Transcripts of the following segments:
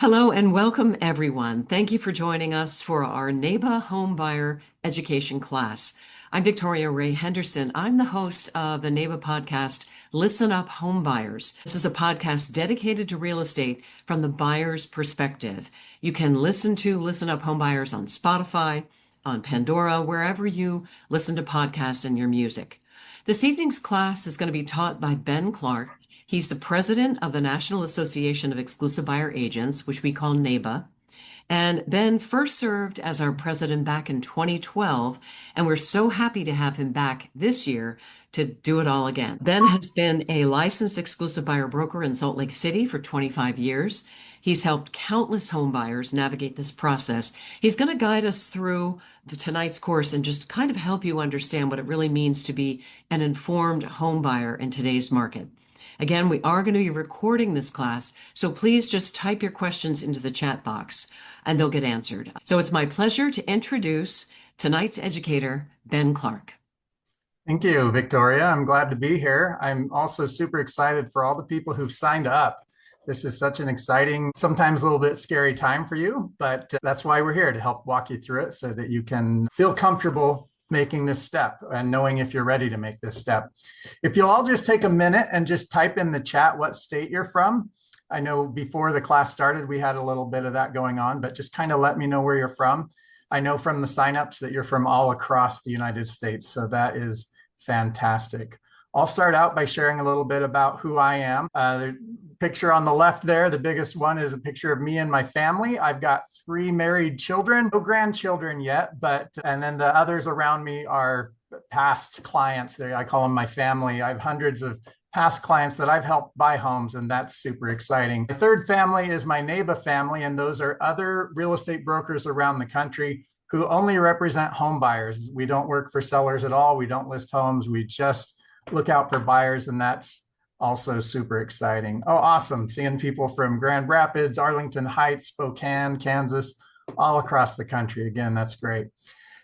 Hello and welcome, everyone. Thank you for joining us for our NAEBA Home Buyer Education class. I'm Victoria Ray Henderson. I'm the host of the NAEBA podcast, Listen Up Home Buyers. This is a podcast dedicated to real estate from the buyer's perspective. You can Listen Up Home Buyers on Spotify, on Pandora, wherever you listen to podcasts and your music. This evening's class is going to be taught by Ben Clarke. He's the president of the National Association of Exclusive Buyer Agents, which we call NAEBA. And Ben first served as our president back in 2012, and we're so happy to have him back this year to do it all again. Ben has been a licensed exclusive buyer broker in Salt Lake City for 25 years. He's helped countless home buyers navigate this process. He's going to guide us through tonight's course and just kind of help you understand what it really means to be an informed home buyer in today's market. Again, we are going to be recording this class, so please just type your questions into the chat box and they'll get answered. So it's my pleasure to introduce tonight's educator, Ben Clarke. Thank you, Victoria. I'm glad to be here. I'm also super excited for all the people who've signed up. This is such an exciting, sometimes a little bit scary time for you, but that's why we're here, to help walk you through it so that you can feel comfortable making this step and knowing if you're ready to make this step. If you'll all just take a minute and just type in the chat what state you're from. I know before the class started, we had a little bit of that going on, but just kind of let me know where you're from. I know from the signups that you're from all across the United States, so that is fantastic. I'll start out by sharing a little bit about who I am. The picture on the left there, the biggest one, is a picture of me and my family. I've got 3 married children, no grandchildren yet, and then the others around me are past clients. I call them my family. I have hundreds of past clients that I've helped buy homes, and that's super exciting. The third family is my NAEBA family, and those are other real estate brokers around the country who only represent home buyers. We don't work for sellers at all. We don't list homes. We just look out for buyers, and that's also super exciting. Oh, awesome. Seeing people from Grand Rapids, Arlington Heights, Spokane, Kansas, all across the country. Again, that's great.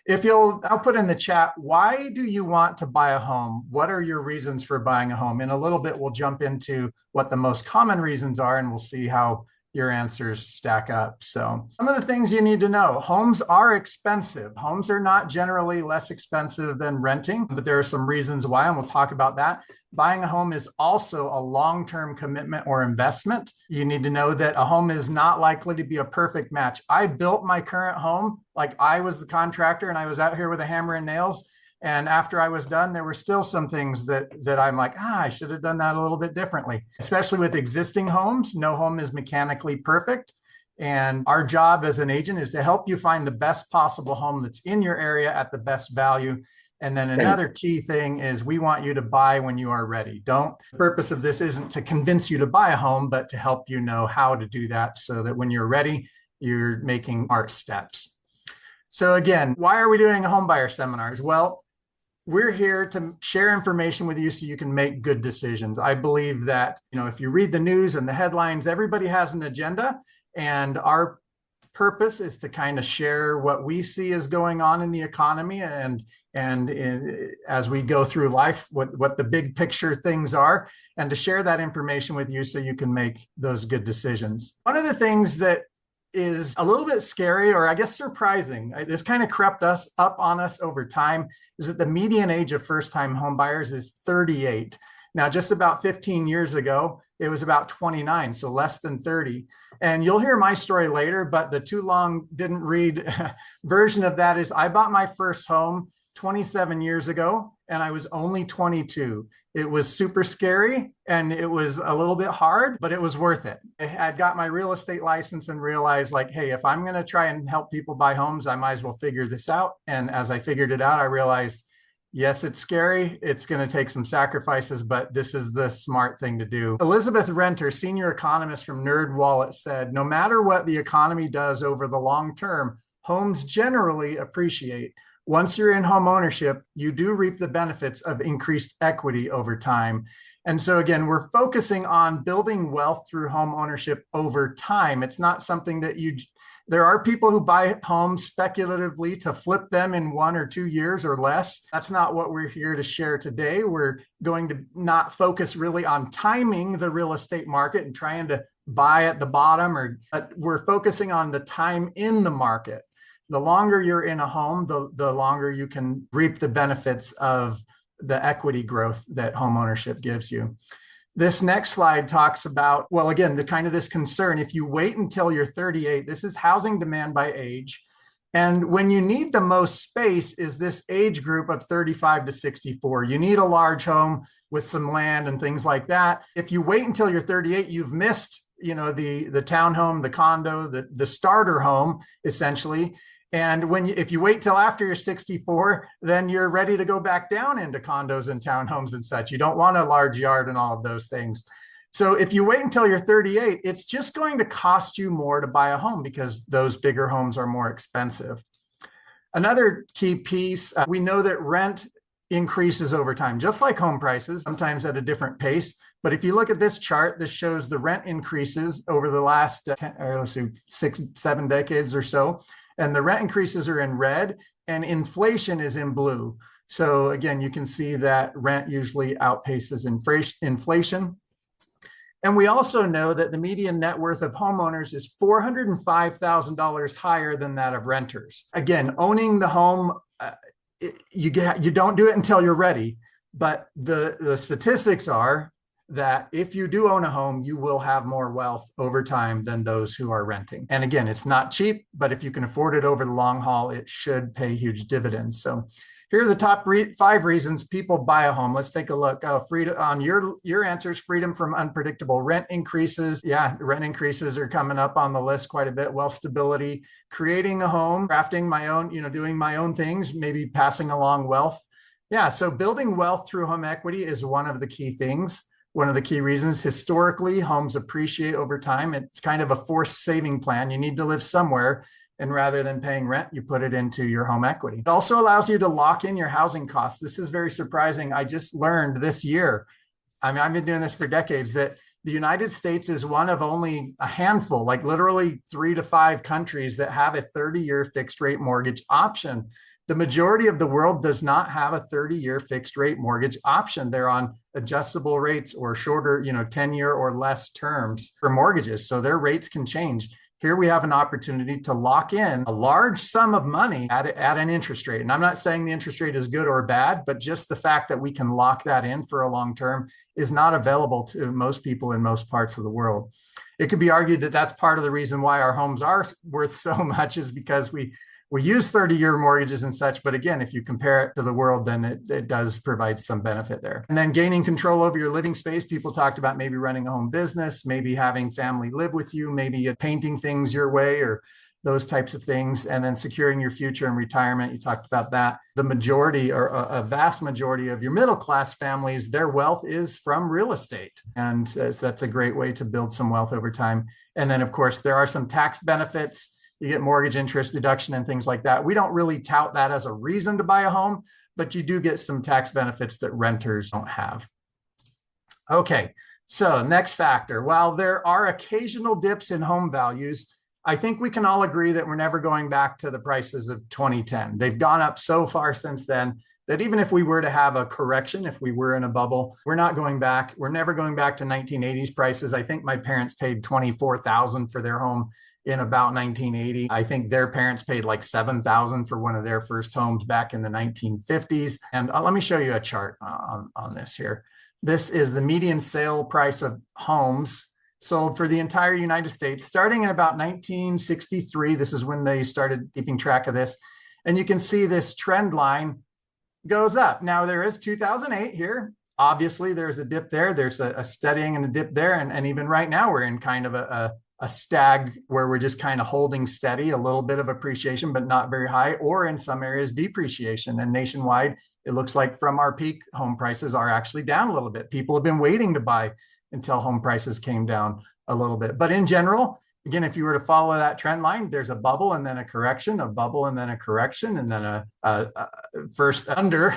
I'll put in the chat, why do you want to buy a home? What are your reasons for buying a home? In a little bit, we'll jump into what the most common reasons are, and we'll see how your answers stack up. So some of the things you need to know: homes are expensive. Homes are not generally less expensive than renting, but there are some reasons why, and we'll talk about that. Buying a home is also a long-term commitment or investment. You need to know that a home is not likely to be a perfect match. I built my current home like I was the contractor and I was out here with a hammer and nails. And after I was done, there were still some things that I'm like, I should have done that a little bit differently, especially with existing homes. No home is mechanically perfect. And our job as an agent is to help you find the best possible home that's in your area at the best value. And then another key thing is we want you to buy when you are ready. The purpose of this isn't to convince you to buy a home, but to help you know how to do that so that when you're ready, you're making smart steps. So again, why are we doing home buyer seminars? Well, we're here to share information with you so you can make good decisions. I believe that, if you read the news and the headlines, everybody has an agenda, and our purpose is to kind of share what we see is going on in the economy and as we go through life, what the big picture things are, and to share that information with you so you can make those good decisions. One of the things that is a little bit scary, or I guess surprising, this kind of crept up on us over time, is that the median age of first-time home buyers is 38. Now, just about 15 years ago, it was about 29, so less than 30. And you'll hear my story later, but the too long didn't read version of that is I bought my first home 27 years ago, and I was only 22. It was super scary and it was a little bit hard, but it was worth it. I had got my real estate license and realized, like, hey, if I'm going to try and help people buy homes, I might as well figure this out. And as I figured it out, I realized, yes, it's scary. It's going to take some sacrifices, but this is the smart thing to do. Elizabeth Renter, senior economist from NerdWallet, said, no matter what the economy does over the long term, homes generally appreciate. Once you're in home ownership, you do reap the benefits of increased equity over time. And so again, we're focusing on building wealth through home ownership over time. It's not something that there are people who buy homes speculatively to flip them in 1 or 2 years or less. That's not what we're here to share today. We're going to not focus really on timing the real estate market and trying to buy at the bottom, but we're focusing on the time in the market. The longer you're in a home, the longer you can reap the benefits of the equity growth that homeownership gives you. This next slide talks about, well, again, the kind of this concern. If you wait until you're 38, this is housing demand by age. And when you need the most space is this age group of 35 to 64. You need a large home with some land and things like that. If you wait until you're 38, you've missed, the townhome, the condo, the starter home, essentially. And if you wait till after you're 64, then you're ready to go back down into condos and townhomes and such. You don't want a large yard and all of those things. So if you wait until you're 38, it's just going to cost you more to buy a home because those bigger homes are more expensive. Another key piece, we know that rent increases over time, just like home prices, sometimes at a different pace. But if you look at this chart, this shows the rent increases over the last 6, 7 decades or so. And the rent increases are in red and inflation is in blue. So again, you can see that rent usually outpaces inflation. And we also know that the median net worth of homeowners is $405,000 higher than that of renters. Again, owning the home, you don't do it until you're ready. But the statistics are that if you do own a home, you will have more wealth over time than those who are renting. And again, it's not cheap, but if you can afford it over the long haul, it should pay huge dividends. So here are the top 5 reasons people buy a home. Let's take a look. Freedom on your answers: freedom from unpredictable rent increases. Yeah, rent increases are coming up on the list quite a bit. Wealth stability, creating a home, crafting my own, doing my own things, maybe passing along wealth. Yeah, so building wealth through home equity is one of the key things. One of the key reasons. Historically, homes appreciate over time. It's kind of a forced saving plan. You need to live somewhere. And rather than paying rent, you put it into your home equity. It also allows you to lock in your housing costs. This is very surprising. I just learned this year, I've been doing this for decades, that the United States is one of only a handful, like literally 3 to 5 countries that have a 30-year fixed rate mortgage option. The majority of the world does not have a 30-year fixed rate mortgage option. They're on adjustable rates or shorter, 10-year or less terms for mortgages. So their rates can change. Here we have an opportunity to lock in a large sum of money at an interest rate. And I'm not saying the interest rate is good or bad, but just the fact that we can lock that in for a long term is not available to most people in most parts of the world. It could be argued that that's part of the reason why our homes are worth so much, is because we use 30-year mortgages and such. But again, if you compare it to the world, then it does provide some benefit there. And then gaining control over your living space. People talked about maybe running a home business, maybe having family live with you, maybe painting things your way or those types of things. And then securing your future and retirement. You talked about that. The majority or a vast majority of your middle class families, their wealth is from real estate. And that's a great way to build some wealth over time. And then, of course, there are some tax benefits. You get mortgage interest deduction and things like that. We don't really tout that as a reason to buy a home, but you do get some tax benefits that renters don't have. Okay, so next factor. While there are occasional dips in home values, I think we can all agree that we're never going back to the prices of 2010. They've gone up so far since then that even if we were to have a correction, if we were in a bubble, we're not going back. We're never going back to 1980s prices. I think my parents paid $24,000 for their home in about 1980. I think their parents paid like $7,000 for one of their first homes back in the 1950s. And let me show you a chart on this here. This is the median sale price of homes sold for the entire United States, starting in about 1963. This is when they started keeping track of this. And you can see this trend line goes up. Now there is 2008 here. Obviously, there's a dip there. There's a steadying and a dip there. And even right now, we're in kind of a stag where we're just kind of holding steady, a little bit of appreciation, but not very high, or in some areas depreciation. And nationwide, it looks like from our peak, home prices are actually down a little bit. People have been waiting to buy until home prices came down a little bit. But in general, again, if you were to follow that trend line, there's a bubble and then a correction, a bubble and then a correction, and then a first under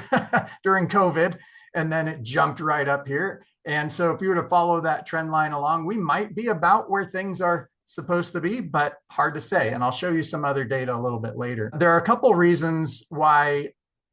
during COVID, and then it jumped right up here. And so if you were to follow that trend line along, we might be about where things are supposed to be, but hard to say. And I'll show you some other data a little bit later. There are a couple reasons why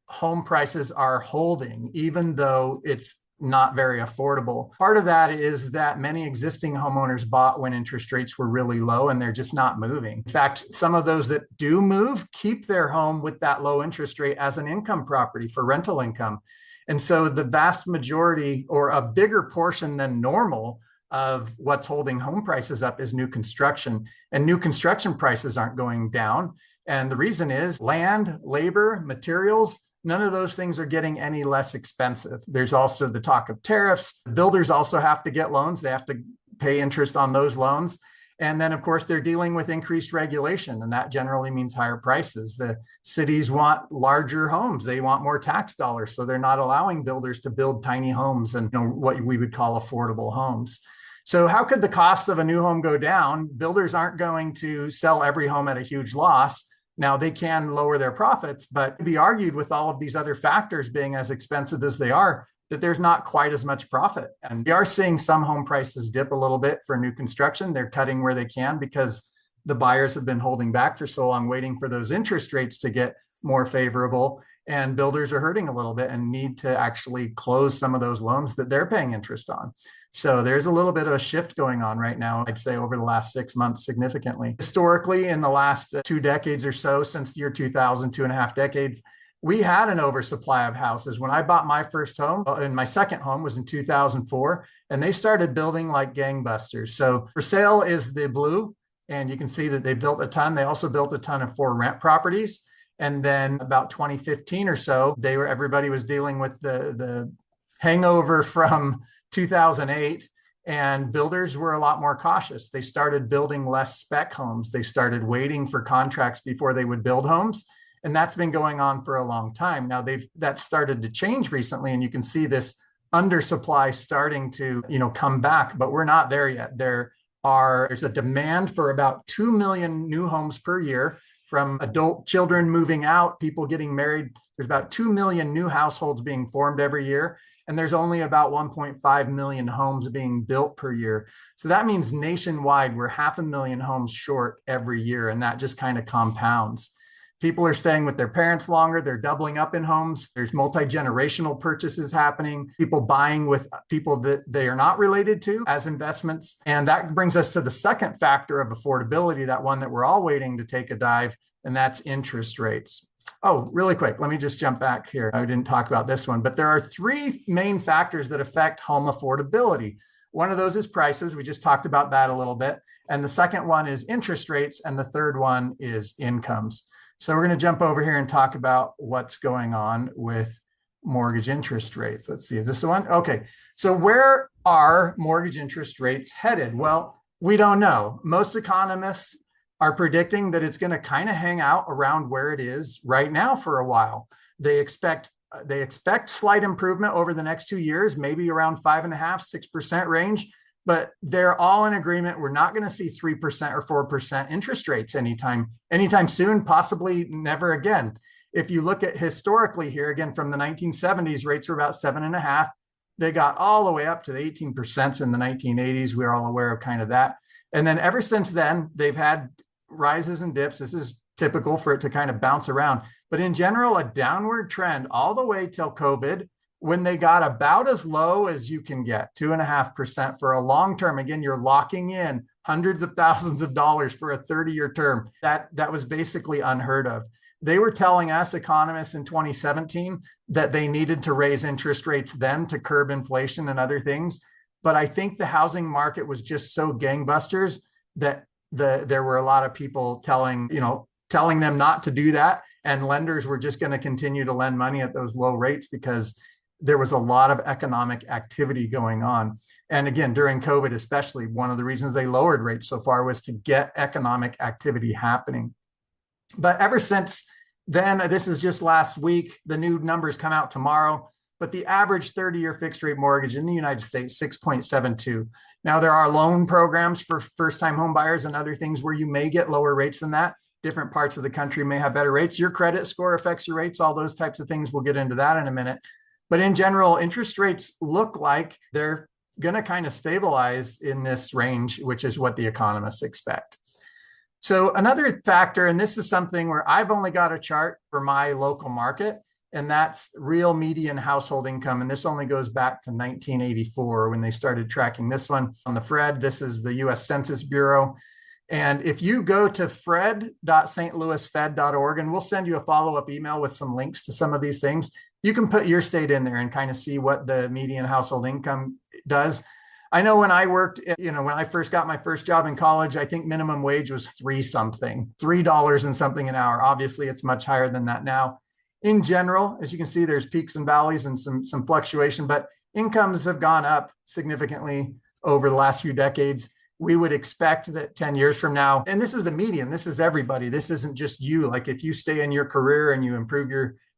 home prices are holding, even though it's not very affordable. Part of that is that many existing homeowners bought when interest rates were really low and they're just not moving. In fact, some of those that do move keep their home with that low interest rate as an income property for rental income. And so the vast majority, or a bigger portion than normal, of what's holding home prices up is new construction. And new construction prices aren't going down. And the reason is land, labor, materials, none of those things are getting any less expensive. There's also the talk of tariffs. Builders also have to get loans. They have to pay interest on those loans. And then, of course, they're dealing with increased regulation, and that generally means higher prices. The cities want larger homes. They want more tax dollars. So they're not allowing builders to build tiny homes and what we would call affordable homes. So how could the cost of a new home go down? Builders aren't going to sell every home at a huge loss. Now, they can lower their profits, but it'd be argued with all of these other factors being as expensive as they are, that there's not quite as much profit. And we are seeing some home prices dip a little bit for new construction. They're cutting where they can because the buyers have been holding back for so long, waiting for those interest rates to get more favorable. And builders are hurting a little bit and need to actually close some of those loans that they're paying interest on. So there's a little bit of a shift going on right now, I'd say over the last 6 months significantly. Historically, in the last 2 decades or so, since the year 2000, 2.5 decades, we had an oversupply of houses. When I bought my first home, and my second home was in 2004, and they started building like gangbusters. So for sale is the blue, and you can see that they built a ton. They also built a ton of for rent properties. And then about 2015 or so, everybody was dealing with the hangover from 2008, and builders were a lot more cautious. They started building less spec homes. They started waiting for contracts before they would build homes. And that's been going on for a long time. Now that's started to change recently, and you can see this undersupply starting to, come back, but we're not there yet. There's a demand for about 2 million new homes per year from adult children moving out, people getting married. There's about 2 million new households being formed every year. And there's only about 1.5 million homes being built per year. So that means nationwide, we're 500,000 homes short every year. And that just kind of compounds. People are staying with their parents longer. They're doubling up in homes. There's multi-generational purchases happening. People buying with people that they are not related to as investments. And that brings us to the second factor of affordability, that one that we're all waiting to take a dive, and that's interest rates. Oh, really quick, let me just jump back here. I didn't talk about this one, but there are 3 main factors that affect home affordability. One of those is prices. We just talked about that a little bit. And the second one is interest rates. And the third one is incomes. So we're going to jump over here and talk about what's going on with mortgage interest rates. Let's see, is this the one? Okay, so where are mortgage interest rates headed? Well, we don't know. Most economists are predicting that it's going to kind of hang out around where it is right now for a while. They expect slight improvement over the next 2 years, maybe around 5.5%, 6% range. But they're all in agreement. We're not going to see 3% or 4% interest rates anytime soon, possibly never again. If you look at historically here, again, from the 1970s, rates were about 7.5. They got all the way up to the 18% in the 1980s. We're all aware of kind of that. And then ever since then, they've had rises and dips. This is typical for it to kind of bounce around. But in general, a downward trend all the way till COVID, when they got about as low as you can get, 2.5% for a long term. Again, you're locking in hundreds of thousands of dollars for a 30-year term. That was basically unheard of. They were telling us, economists in 2017, that they needed to raise interest rates then to curb inflation and other things. But I think the housing market was just so gangbusters that there were a lot of people telling them not to do that. And lenders were just going to continue to lend money at those low rates because there was a lot of economic activity going on. And again, during COVID, especially, one of the reasons they lowered rates so far was to get economic activity happening. But ever since then, this is just last week, the new numbers come out tomorrow, but the average 30-year fixed rate mortgage in the United States, 6.72. Now, there are loan programs for first-time home buyers and other things where you may get lower rates than that. Different parts of the country may have better rates. Your credit score affects your rates, all those types of things. We'll get into that in a minute. But in general, interest rates look like they're going to kind of stabilize in this range, which is what the economists expect. So another factor, and this is something where I've only got a chart for my local market, and that's real median household income. And this only goes back to 1984 when they started tracking this one. On the FRED, this is the US Census Bureau. And if you go to fred.stlouisfed.org, and we'll send you a follow-up email with some links to some of these things, you can put your state in there and kind of see what the median household income does. I know when I worked, when I first got my first job in college, I think minimum wage was $3 and something an hour. Obviously, it's much higher than that now. In general, as you can see, there's peaks and valleys and some fluctuation, but incomes have gone up significantly over the last few decades. We would expect that 10 years from now, and this is the median, this is everybody. This isn't just you. Like if you stay in your career and you improve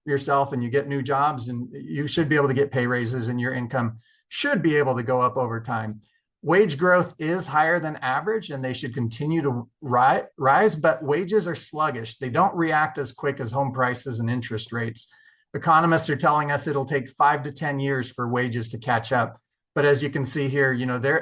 yourself and you get new jobs, and you should be able to get pay raises, and your income should be able to go up over time. Wage growth is higher than average, and they should continue to rise, but wages are sluggish. They don't react as quick as home prices and interest rates. Economists are telling us it'll take 5 to 10 years for wages to catch up. But as you can see here,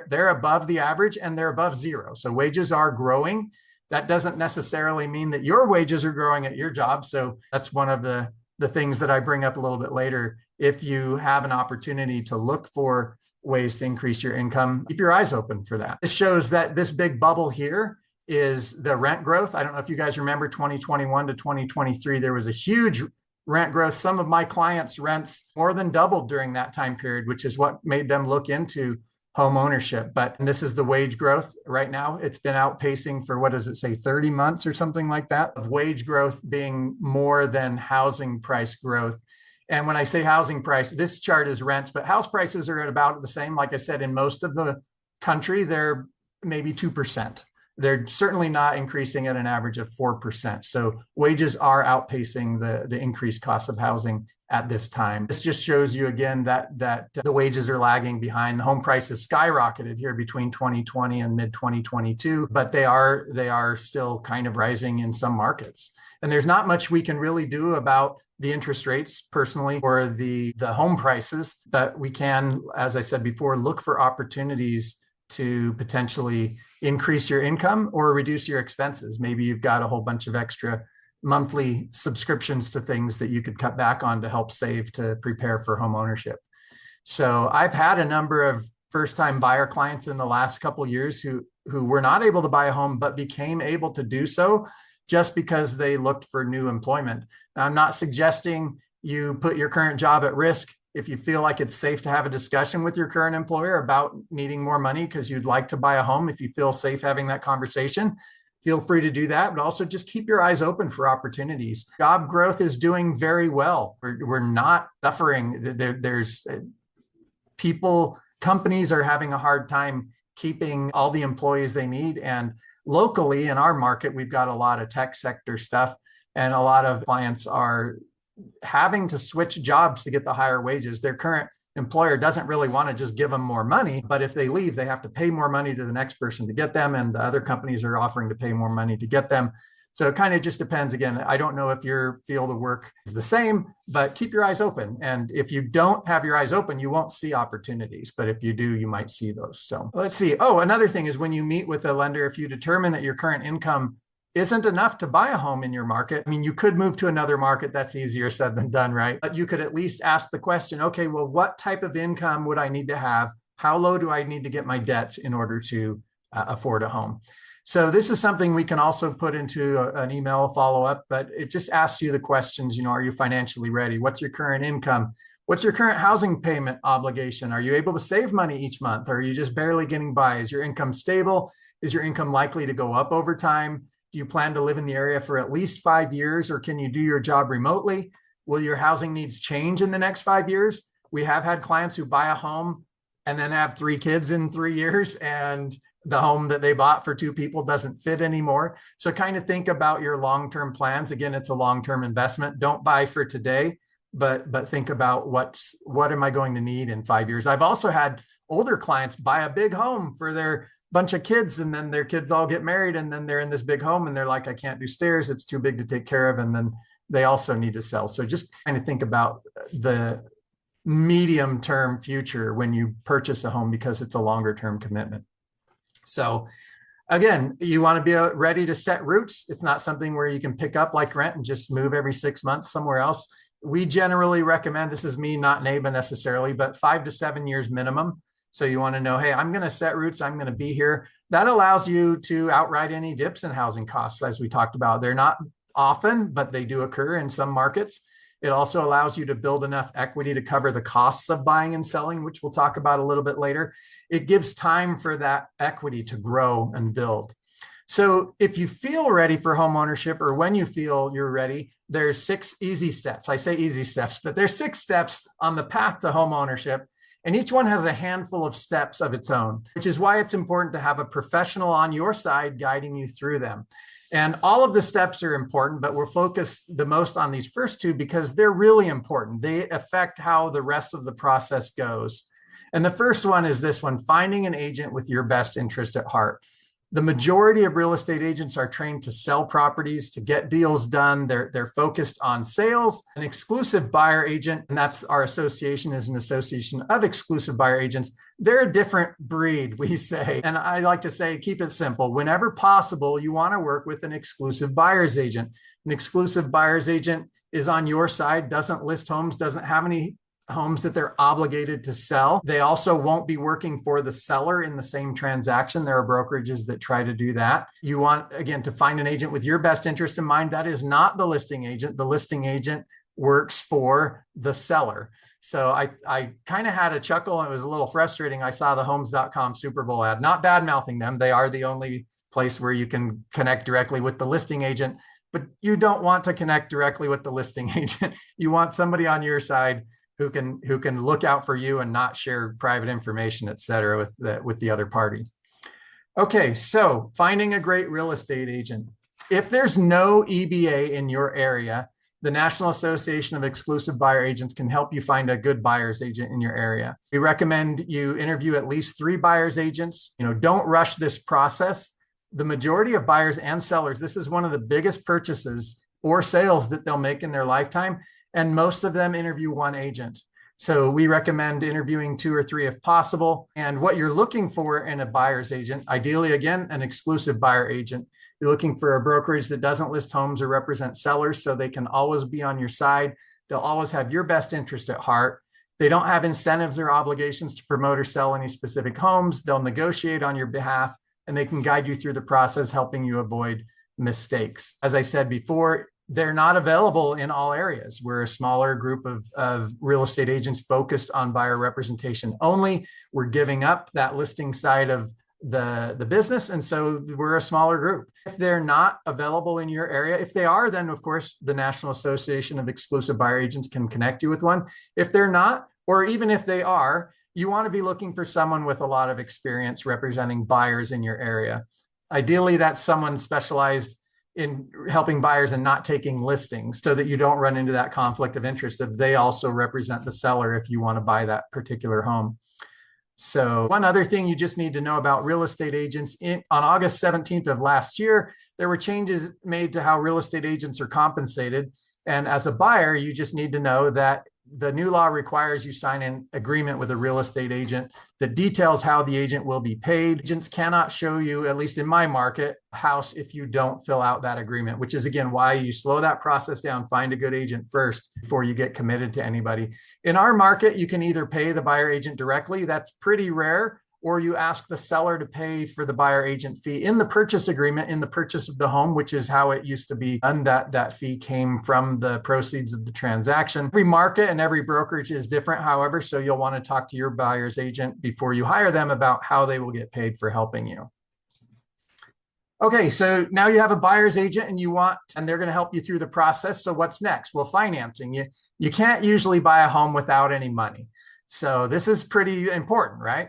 they're above the average and they're above zero. So wages are growing. That doesn't necessarily mean that your wages are growing at your job. So that's one of the things that I bring up a little bit later. If you have an opportunity to look for ways to increase your income, keep your eyes open for that. This shows that this big bubble here is the rent growth. I don't know if you guys remember 2021 to 2023, there was a huge rent growth. Some of my clients' rents more than doubled during that time period, which is what made them look into home ownership. But this is the wage growth right now. It's been outpacing for, what does it say, 30 months or something like that, of wage growth being more than housing price growth. And when I say housing price, this chart is rents, but house prices are at about the same. Like I said, in most of the country, they're maybe 2%. They're certainly not increasing at an average of 4%. So wages are outpacing the increased cost of housing at this time. This just shows you again that the wages are lagging behind. The home prices skyrocketed here between 2020 and mid 2022, but they are still kind of rising in some markets. And there's not much we can really do about the interest rates personally or the home prices, but we can, as I said before, look for opportunities to potentially increase your income or reduce your expenses. Maybe you've got a whole bunch of extra monthly subscriptions to things that you could cut back on to help save to prepare for home ownership. So I've had a number of first-time buyer clients in the last couple of years who were not able to buy a home, but became able to do so just because they looked for new employment. Now, I'm not suggesting you put your current job at risk. If you feel like it's safe to have a discussion with your current employer about needing more money because you'd like to buy a home, if you feel safe having that conversation, feel free to do that. But also just keep your eyes open for opportunities. Job growth is doing very well. We're not suffering. There's companies are having a hard time keeping all the employees they need. And locally in our market, we've got a lot of tech sector stuff, and a lot of clients are having to switch jobs to get the higher wages. Their current employer doesn't really want to just give them more money, but if they leave, they have to pay more money to the next person to get them, and the other companies are offering to pay more money to get them. So it kind of just depends. Again, I don't know if your field of work is the same, but keep your eyes open. And if you don't have your eyes open, you won't see opportunities. But if you do, you might see those. So let's see. Oh, another thing is when you meet with a lender, if you determine that your current income isn't enough to buy a home in your market. I mean, you could move to another market. That's easier said than done, right? But you could at least ask the question, okay, well, what type of income would I need to have? How low do I need to get my debts in order to afford a home? So this is something we can also put into an email follow-up, but it just asks you the questions, are you financially ready? What's your current income? What's your current housing payment obligation? Are you able to save money each month? Or are you just barely getting by? Is your income stable? Is your income likely to go up over time? Do you plan to live in the area for at least 5 years, or can you do your job remotely? Will your housing needs change in the next 5 years? We have had clients who buy a home and then have 3 kids in 3 years, and the home that they bought for 2 people doesn't fit anymore. So kind of think about your long-term plans. Again, it's a long-term investment. Don't buy for today, but think about what am I going to need in 5 years? I've also had older clients buy a big home for their bunch of kids, and then their kids all get married, and then they're in this big home and they're like, I can't do stairs, it's too big to take care of, and then they also need to sell. So just kind of think about the medium term future when you purchase a home, because it's a longer term commitment. So again, you want to be ready to set roots. It's not something where you can pick up like rent and just move every 6 months somewhere else. We generally recommend, this is me, not NAEBA necessarily, but 5 to 7 years minimum. So you want to know, hey, I'm going to set roots. I'm going to be here. That allows you to outride any dips in housing costs, as we talked about. They're not often, but they do occur in some markets. It also allows you to build enough equity to cover the costs of buying and selling, which we'll talk about a little bit later. It gives time for that equity to grow and build. So if you feel ready for home ownership, or when you feel you're ready, there's 6 easy steps. I say easy steps, but there's 6 steps on the path to home ownership. And each one has a handful of steps of its own, which is why it's important to have a professional on your side guiding you through them. And all of the steps are important, but we're focused the most on these first 2 because they're really important. They affect how the rest of the process goes. And the first one is this one: finding an agent with your best interest at heart. The majority of real estate agents are trained to sell properties, to get deals done. They're focused on sales. An exclusive buyer agent, and that's our association, is an association of exclusive buyer agents. They're a different breed, we say. And I like to say, keep it simple. Whenever possible, you want to work with an exclusive buyer's agent. An exclusive buyer's agent is on your side, doesn't list homes, doesn't have any homes that they're obligated to sell. They also won't be working for the seller in the same transaction. There are brokerages that try to do that. You want, again, to find an agent with your best interest in mind. That is not the listing agent. The listing agent works for the seller. So I kind of had a chuckle, and it was a little frustrating. I saw the homes.com Super Bowl ad, not bad mouthing them. They are the only place where you can connect directly with the listing agent, but you don't want to connect directly with the listing agent. You want somebody on your side who can look out for you and not share private information, et cetera, with the other party. Okay, so finding a great real estate agent. If there's no EBA in your area, the National Association of Exclusive Buyer Agents can help you find a good buyer's agent in your area. We recommend you interview at least 3 buyer's agents. Don't rush this process. The majority of buyers and sellers, this is one of the biggest purchases or sales that they'll make in their lifetime. And most of them interview 1 agent. So we recommend interviewing 2 or 3 if possible. And what you're looking for in a buyer's agent, ideally, again, an exclusive buyer agent. You're looking for a brokerage that doesn't list homes or represent sellers, so they can always be on your side. They'll always have your best interest at heart. They don't have incentives or obligations to promote or sell any specific homes. They'll negotiate on your behalf, and they can guide you through the process, helping you avoid mistakes. As I said before, they're not available in all areas. We're a smaller group of real estate agents focused on buyer representation only. We're giving up that listing side of the business. And so we're a smaller group. If they're not available in your area, if they are, then of course, the National Association of Exclusive Buyer Agents can connect you with one. If they're not, or even if they are, you want to be looking for someone with a lot of experience representing buyers in your area. Ideally, that's someone specialized in helping buyers and not taking listings, so that you don't run into that conflict of interest if they also represent the seller if you want to buy that particular home. So one other thing you just need to know about real estate agents, on August 17th of last year, there were changes made to how real estate agents are compensated. And as a buyer, you just need to know that the new law requires you sign an agreement with a real estate agent that details how the agent will be paid. Agents cannot show you, at least in my market, a house if you don't fill out that agreement, which is, again, why you slow that process down. Find a good agent first before you get committed to anybody. In our market, you can either pay the buyer agent directly. That's pretty rare. Or you ask the seller to pay for the buyer agent fee in the purchase agreement, in the purchase of the home, which is how it used to be done. That fee came from the proceeds of the transaction. Every market and every brokerage is different, however, so you'll want to talk to your buyer's agent before you hire them about how they will get paid for helping you. Okay, so now you have a buyer's agent and they're going to help you through the process. So what's next? Well, financing. You can't usually buy a home without any money. So this is pretty important, right?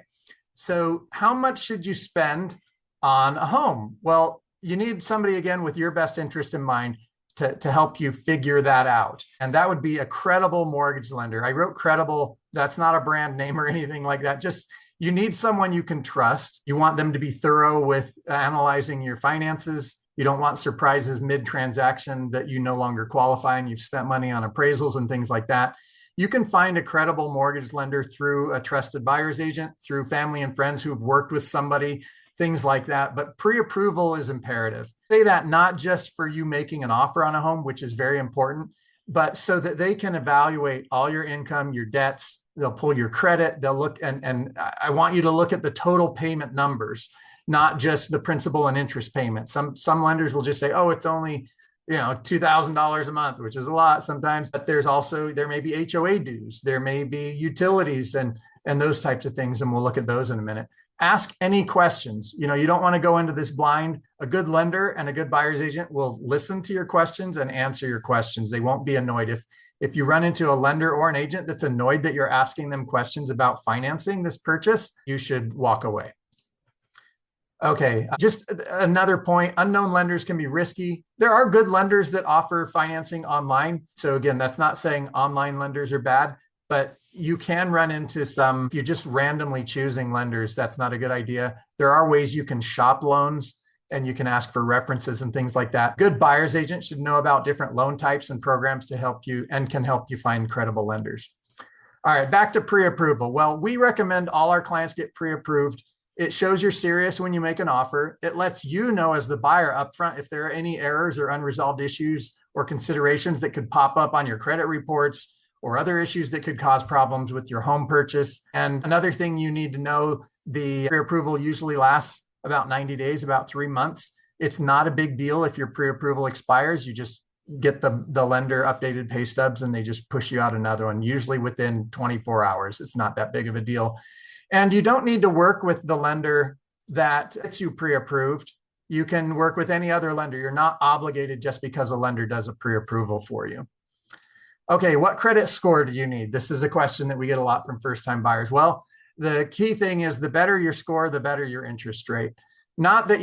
So how much should you spend on a home? Well, you need somebody, again, with your best interest in mind to help you figure that out. And that would be a credible mortgage lender. I wrote credible. That's not a brand name or anything like that. Just, you need someone you can trust. You want them to be thorough with analyzing your finances. You don't want surprises mid-transaction that you no longer qualify and you've spent money on appraisals and things like that. You can find a credible mortgage lender through a trusted buyer's agent, through family and friends who have worked with somebody, things like that. But pre-approval is imperative. I say that not just for you making an offer on a home, which is very important. but so that they can evaluate all your income, your debts. They'll pull your credit. They'll look, and I want you to look at the total payment numbers, not just the principal and interest payment. Some lenders will just say, oh, it's only $2,000 a month, which is a lot sometimes. But there may be HOA dues, there may be utilities and those types of things. And we'll look at those in a minute. Ask any questions. You don't want to go into this blind. A good lender and a good buyer's agent will listen to your questions and answer your questions. They won't be annoyed. If you run into a lender or an agent that's annoyed that you're asking them questions about financing this purchase, you should walk away. Okay, just another point, unknown lenders can be risky. There are good lenders that offer financing online. So again, that's not saying online lenders are bad, but you can run into some, if you're just randomly choosing lenders, that's not a good idea. There are ways you can shop loans and you can ask for references and things like that. Good buyer's agent should know about different loan types and programs to help you and can help you find credible lenders. All right, back to pre-approval. Well, we recommend all our clients get pre-approved. It shows you're serious when you make an offer. It lets you know as the buyer upfront if there are any errors or unresolved issues or considerations that could pop up on your credit reports or other issues that could cause problems with your home purchase. And another thing you need to know, the pre-approval usually lasts about 90 days, about 3 months. It's not a big deal if your pre-approval expires. You just get the lender updated pay stubs and they just push you out another one, usually within 24 hours. It's not that big of a deal. And you don't need to work with the lender that gets you pre-approved. You can work with any other lender. You're not obligated just because a lender does a pre-approval for you. Okay, what credit score do you need? This is a question that we get a lot from first-time buyers. Well, the key thing is the better your score, the better your interest rate. Not that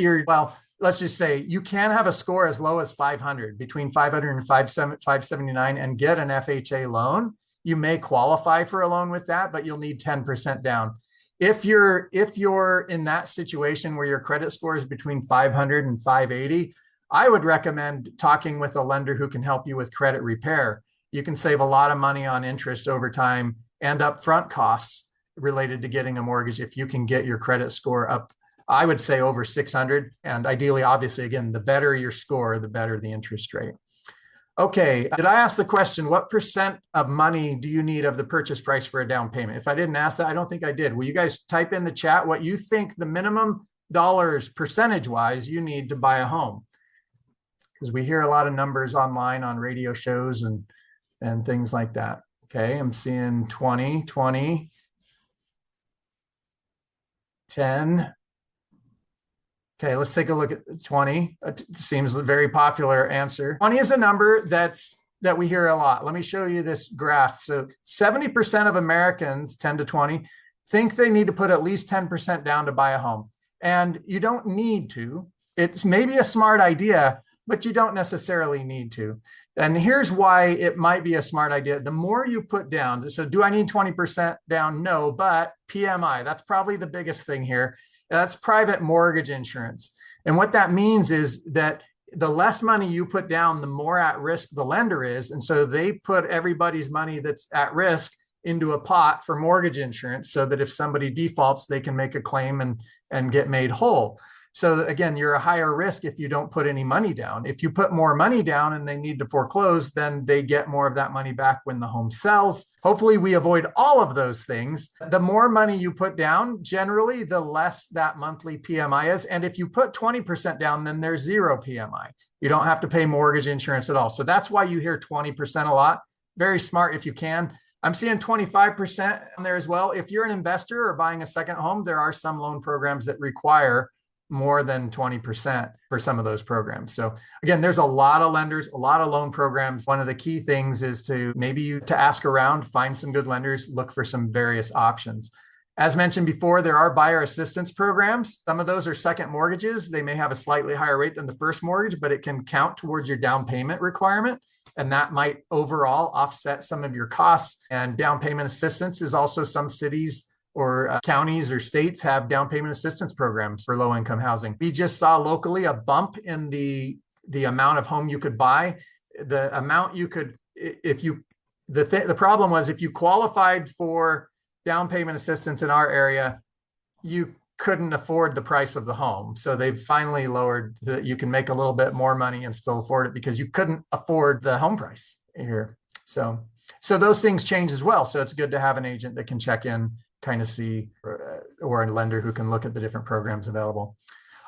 let's just say you can have a score as low as 500, between 500 and 579 and get an FHA loan. You may qualify for a loan with that, but you'll need 10% down. If you're in that situation where your credit score is between 500 and 580, I would recommend talking with a lender who can help you with credit repair. You can save a lot of money on interest over time and upfront costs related to getting a mortgage if you can get your credit score up, I would say over 600. And ideally, obviously, again, the better your score, the better the interest rate. Okay, did I ask the question, what percent of money do you need of the purchase price for a down payment? If I didn't ask that, I don't think I did. Will you guys type in the chat what you think the minimum dollars percentage-wise you need to buy a home? Because we hear a lot of numbers online on radio shows and things like that. Okay, I'm seeing 20, 20, 10. Okay, let's take a look at 20. It seems a very popular answer. 20 is a number that we hear a lot. Let me show you this graph. So 70% of Americans, 10 to 20, think they need to put at least 10% down to buy a home. And you don't need to. It's maybe a smart idea, but you don't necessarily need to. And here's why it might be a smart idea. The more you put down, so do I need 20% down? No, but PMI, that's probably the biggest thing here. That's private mortgage insurance. And what that means is that the less money you put down, the more at risk the lender is. And so they put everybody's money that's at risk into a pot for mortgage insurance so that if somebody defaults, they can make a claim and get made whole. So again, you're a higher risk if you don't put any money down. If you put more money down and they need to foreclose, then they get more of that money back when the home sells. Hopefully we avoid all of those things. The more money you put down, generally, the less that monthly PMI is. And if you put 20% down, then there's zero PMI. You don't have to pay mortgage insurance at all. So that's why you hear 20% a lot. Very smart if you can. I'm seeing 25% on there as well. If you're an investor or buying a second home, there are some loan programs that require more than 20% for some of those programs. So again, there's a lot of lenders, a lot of loan programs. One of the key things is to ask around, find some good lenders, look for some various options. As mentioned before, there are buyer assistance programs. Some of those are second mortgages. They may have a slightly higher rate than the first mortgage, but it can count towards your down payment requirement. And that might overall offset some of your costs. And down payment assistance is also some cities or counties or states have down payment assistance programs for low-income housing. We just saw locally a bump in the amount of home you could buy. The amount you could, the problem was if you qualified for down payment assistance in our area, you couldn't afford the price of the home. So they've finally lowered that you can make a little bit more money and still afford it because you couldn't afford the home price here. So those things change as well. So it's good to have an agent that can check in, kind of see, or a lender who can look at the different programs available.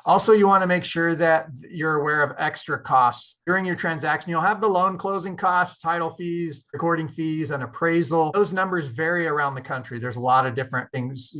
Also, you want to make sure that you're aware of extra costs during your transaction. You'll have the loan closing costs, title fees, recording fees, and appraisal. Those numbers vary around the country. There's a lot of different things,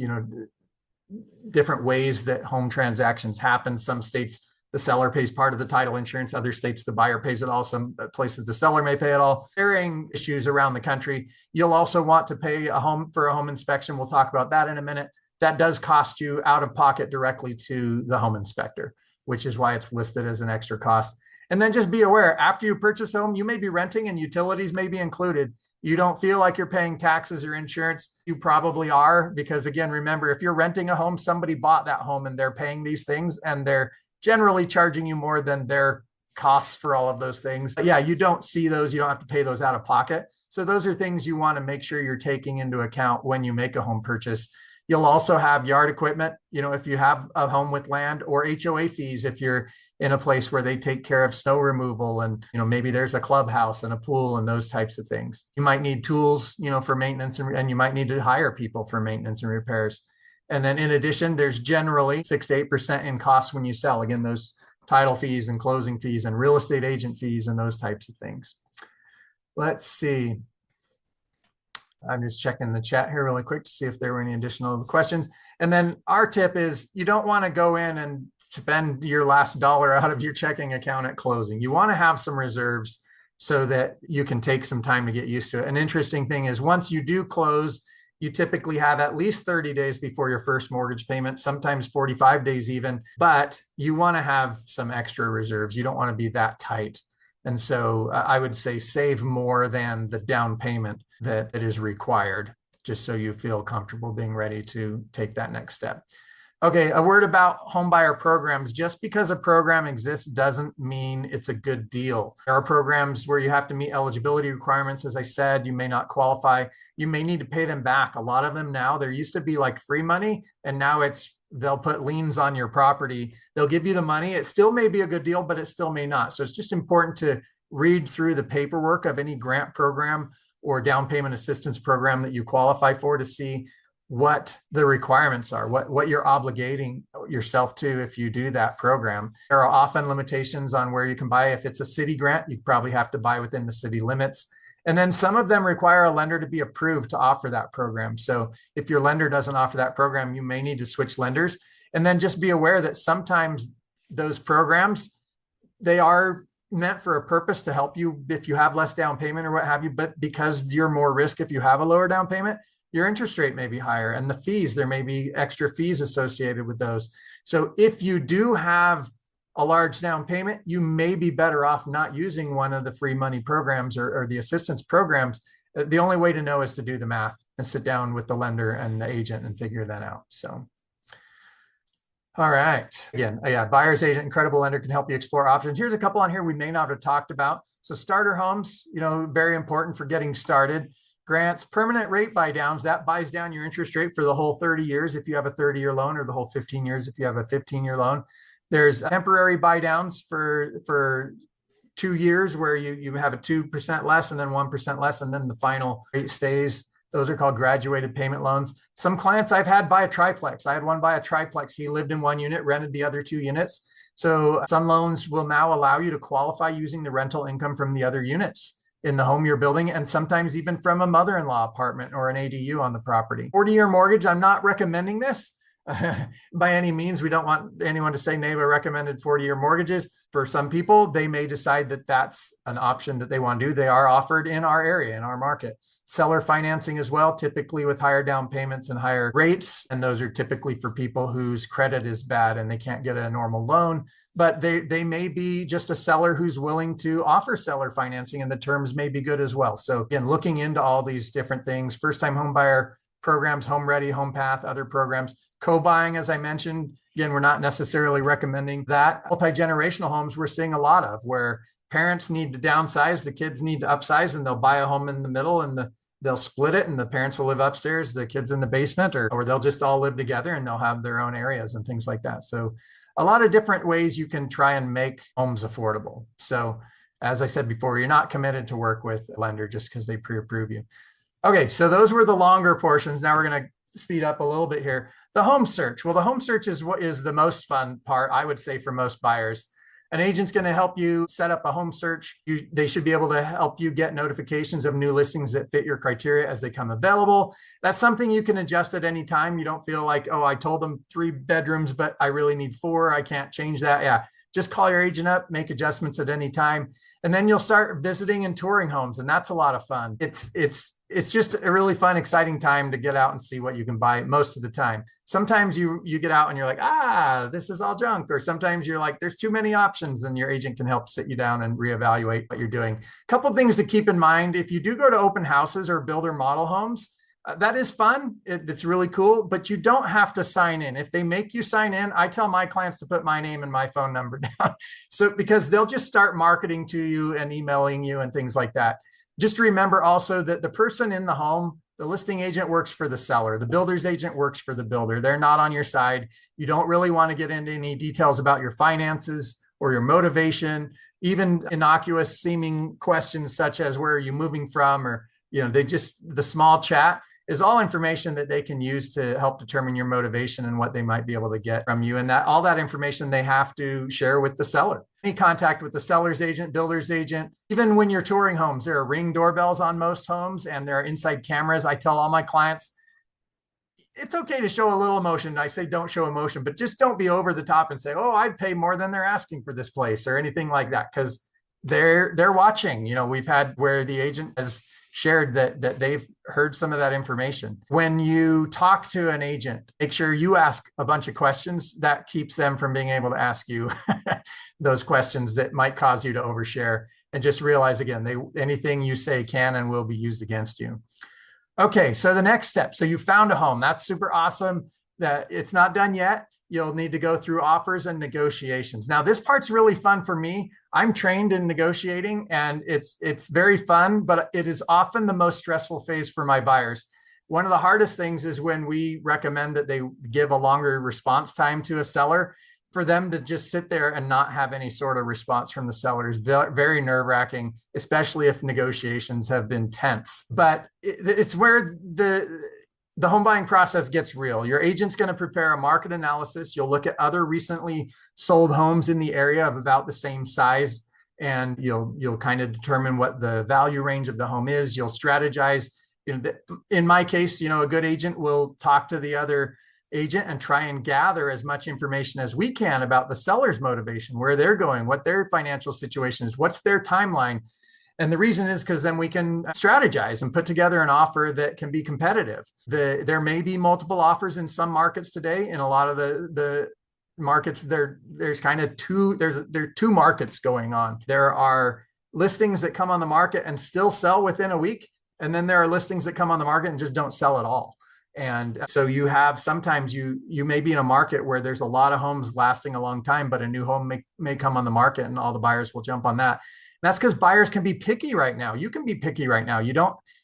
different ways that home transactions happen. Some states, the seller pays part of the title insurance. Other states, the buyer pays it all. Some places, the seller may pay it all. Varying issues around the country. You'll also want to pay for a home inspection. We'll talk about that in a minute. That does cost you out of pocket directly to the home inspector, which is why it's listed as an extra cost. And then just be aware, after you purchase a home, you may be renting and utilities may be included. You don't feel like you're paying taxes or insurance. You probably are, because again, remember, if you're renting a home, somebody bought that home and they're paying these things, and they're generally charging you more than their costs for all of those things. But yeah, you don't see those. You don't have to pay those out of pocket. So those are things you want to make sure you're taking into account when you make a home purchase. You'll also have yard equipment, if you have a home with land, or HOA fees if you're in a place where they take care of snow removal, and maybe there's a clubhouse and a pool and those types of things. You might need tools, for maintenance, and you might need to hire people for maintenance and repairs. And then in addition, there's generally 6 to 8% in costs when you sell. Again, those title fees and closing fees and real estate agent fees and those types of things. Let's see. I'm just checking the chat here really quick to see if there were any additional questions. And then our tip is, you don't want to go in and spend your last dollar out of your checking account at closing. You want to have some reserves so that you can take some time to get used to it. An interesting thing is, once you do close, you typically have at least 30 days before your first mortgage payment, sometimes 45 days even, but you want to have some extra reserves. You don't want to be that tight. And so I would say save more than the down payment that it is required, just so you feel comfortable being ready to take that next step. Okay, a word about homebuyer programs. Just because a program exists doesn't mean it's a good deal. There are programs where you have to meet eligibility requirements. As I said, you may not qualify. You may need to pay them back. A lot of them now, there used to be like free money, and now they'll put liens on your property. They'll give you the money. It still may be a good deal, but it still may not. So it's just important to read through the paperwork of any grant program or down payment assistance program that you qualify for, to see what the requirements are, what you're obligating yourself to if you do that program. There are often limitations on where you can buy. If it's a city grant, you probably have to buy within the city limits. And then some of them require a lender to be approved to offer that program. So if your lender doesn't offer that program, you may need to switch lenders. And then just be aware that sometimes those programs, they are meant for a purpose to help you if you have less down payment or what have you, but because you're more risk if you have a lower down payment, your interest rate may be higher, and the fees, there may be extra fees associated with those. So if you do have a large down payment, you may be better off not using one of the free money programs or the assistance programs. The only way to know is to do the math and sit down with the lender and the agent and figure that out. So, all right. Again, yeah, buyer's agent, incredible lender, can help you explore options. Here's a couple on here we may not have talked about. So starter homes, very important for getting started. Grants, permanent rate buy downs, that buys down your interest rate for the whole 30 years if you have a 30-year loan, or the whole 15 years if you have a 15-year loan. There's temporary buy downs for 2 years where you have a 2% less and then 1% less, and then the final rate stays. Those are called graduated payment loans. Some clients I've had buy a triplex. I had one buy a triplex. He lived in one unit, rented the other 2 units. So some loans will now allow you to qualify using the rental income from the other units in the home you're building, and sometimes even from a mother-in-law apartment or an ADU on the property. 40-year mortgage, I'm not recommending this by any means. We don't want anyone to say NAEBA recommended 40-year mortgages. For some people, they may decide that that's an option that they want to do. They are offered in our area, in our market. Seller financing as well, typically with higher down payments and higher rates. And those are typically for people whose credit is bad and they can't get a normal loan, but they may be just a seller who's willing to offer seller financing, and the terms may be good as well. So again, looking into all these different things, first-time home buyer programs, Home Ready, Home Path, other programs, co-buying, as I mentioned, again, we're not necessarily recommending that. Multi-generational homes we're seeing a lot of, where parents need to downsize, the kids need to upsize, and they'll buy a home in the middle, and they'll split it, and the parents will live upstairs, the kids in the basement, or they'll just all live together and they'll have their own areas and things like that. So a lot of different ways you can try and make homes affordable. So As I said before, you're not committed to work with a lender just because they pre-approve you. Okay, so those were the longer portions. Now we're going to speed up a little bit here. The home search. Well, the home search is what is the most fun part, I would say, for most buyers. An agent's going to help you set up a home search. They should be able to help you get notifications of new listings that fit your criteria as they come available. That's something you can adjust at any time. You don't feel like, oh, I told them 3 bedrooms, but I really need 4. I can't change that. Yeah, just call your agent up, make adjustments at any time. And then you'll start visiting and touring homes. And that's a lot of fun. It's just a really fun, exciting time to get out and see what you can buy most of the time. Sometimes you get out and you're like, this is all junk. Or sometimes you're like, there's too many options, and your agent can help sit you down and reevaluate what you're doing. A couple of things to keep in mind. If you do go to open houses or builder model homes, that is fun. It's really cool, but you don't have to sign in. If they make you sign in, I tell my clients to put my name and my phone number down. So because they'll just start marketing to you and emailing you and things like that. Just remember also that the person in the home, the listing agent works for the seller. The builder's agent works for the builder. They're not on your side. You don't really want to get into any details about your finances or your motivation, even innocuous seeming questions such as where are you moving from, or, the small chat is all information that they can use to help determine your motivation and what they might be able to get from you. And that all that information they have to share with the seller. Any contact with the seller's agent, builder's agent, even when you're touring homes, there are Ring doorbells on most homes and there are inside cameras. I tell all my clients, it's okay to show a little emotion. I say don't show emotion, but just don't be over the top and say, oh, I'd pay more than they're asking for this place or anything like that, because they're watching. We've had where the agent has shared that they've heard some of that information. When you talk to an agent, make sure you ask a bunch of questions. That keeps them from being able to ask you those questions that might cause you to overshare. And just realize, again, anything you say can and will be used against you. Okay, so the next step. So you found a home. That's super awesome. That it's not done yet. You'll need to go through offers and negotiations. Now, this part's really fun for me. I'm trained in negotiating, and it's very fun, but it is often the most stressful phase for my buyers. One of the hardest things is when we recommend that they give a longer response time to a seller. For them to just sit there and not have any sort of response from the seller is very nerve-wracking, especially if negotiations have been tense. But it's where the home buying process gets real. Your agent's going to prepare a market analysis. You'll look at other recently sold homes in the area of about the same size, and you'll kind of determine what the value range of the home is. You'll strategize. In my case, a good agent will talk to the other agent and try and gather as much information as we can about the seller's motivation, where they're going, what their financial situation is, what's their timeline. And the reason is because then we can strategize and put together an offer that can be competitive. There may be multiple offers in some markets today. In a lot of the markets, there's kind of there are 2 markets going on. There are listings that come on the market and still sell within a week. And then there are listings that come on the market and just don't sell at all. And so you have, sometimes you may be in a market where there's a lot of homes lasting a long time, but a new home may come on the market and all the buyers will jump on that. And that's because buyers can be picky right now. You can be picky right now.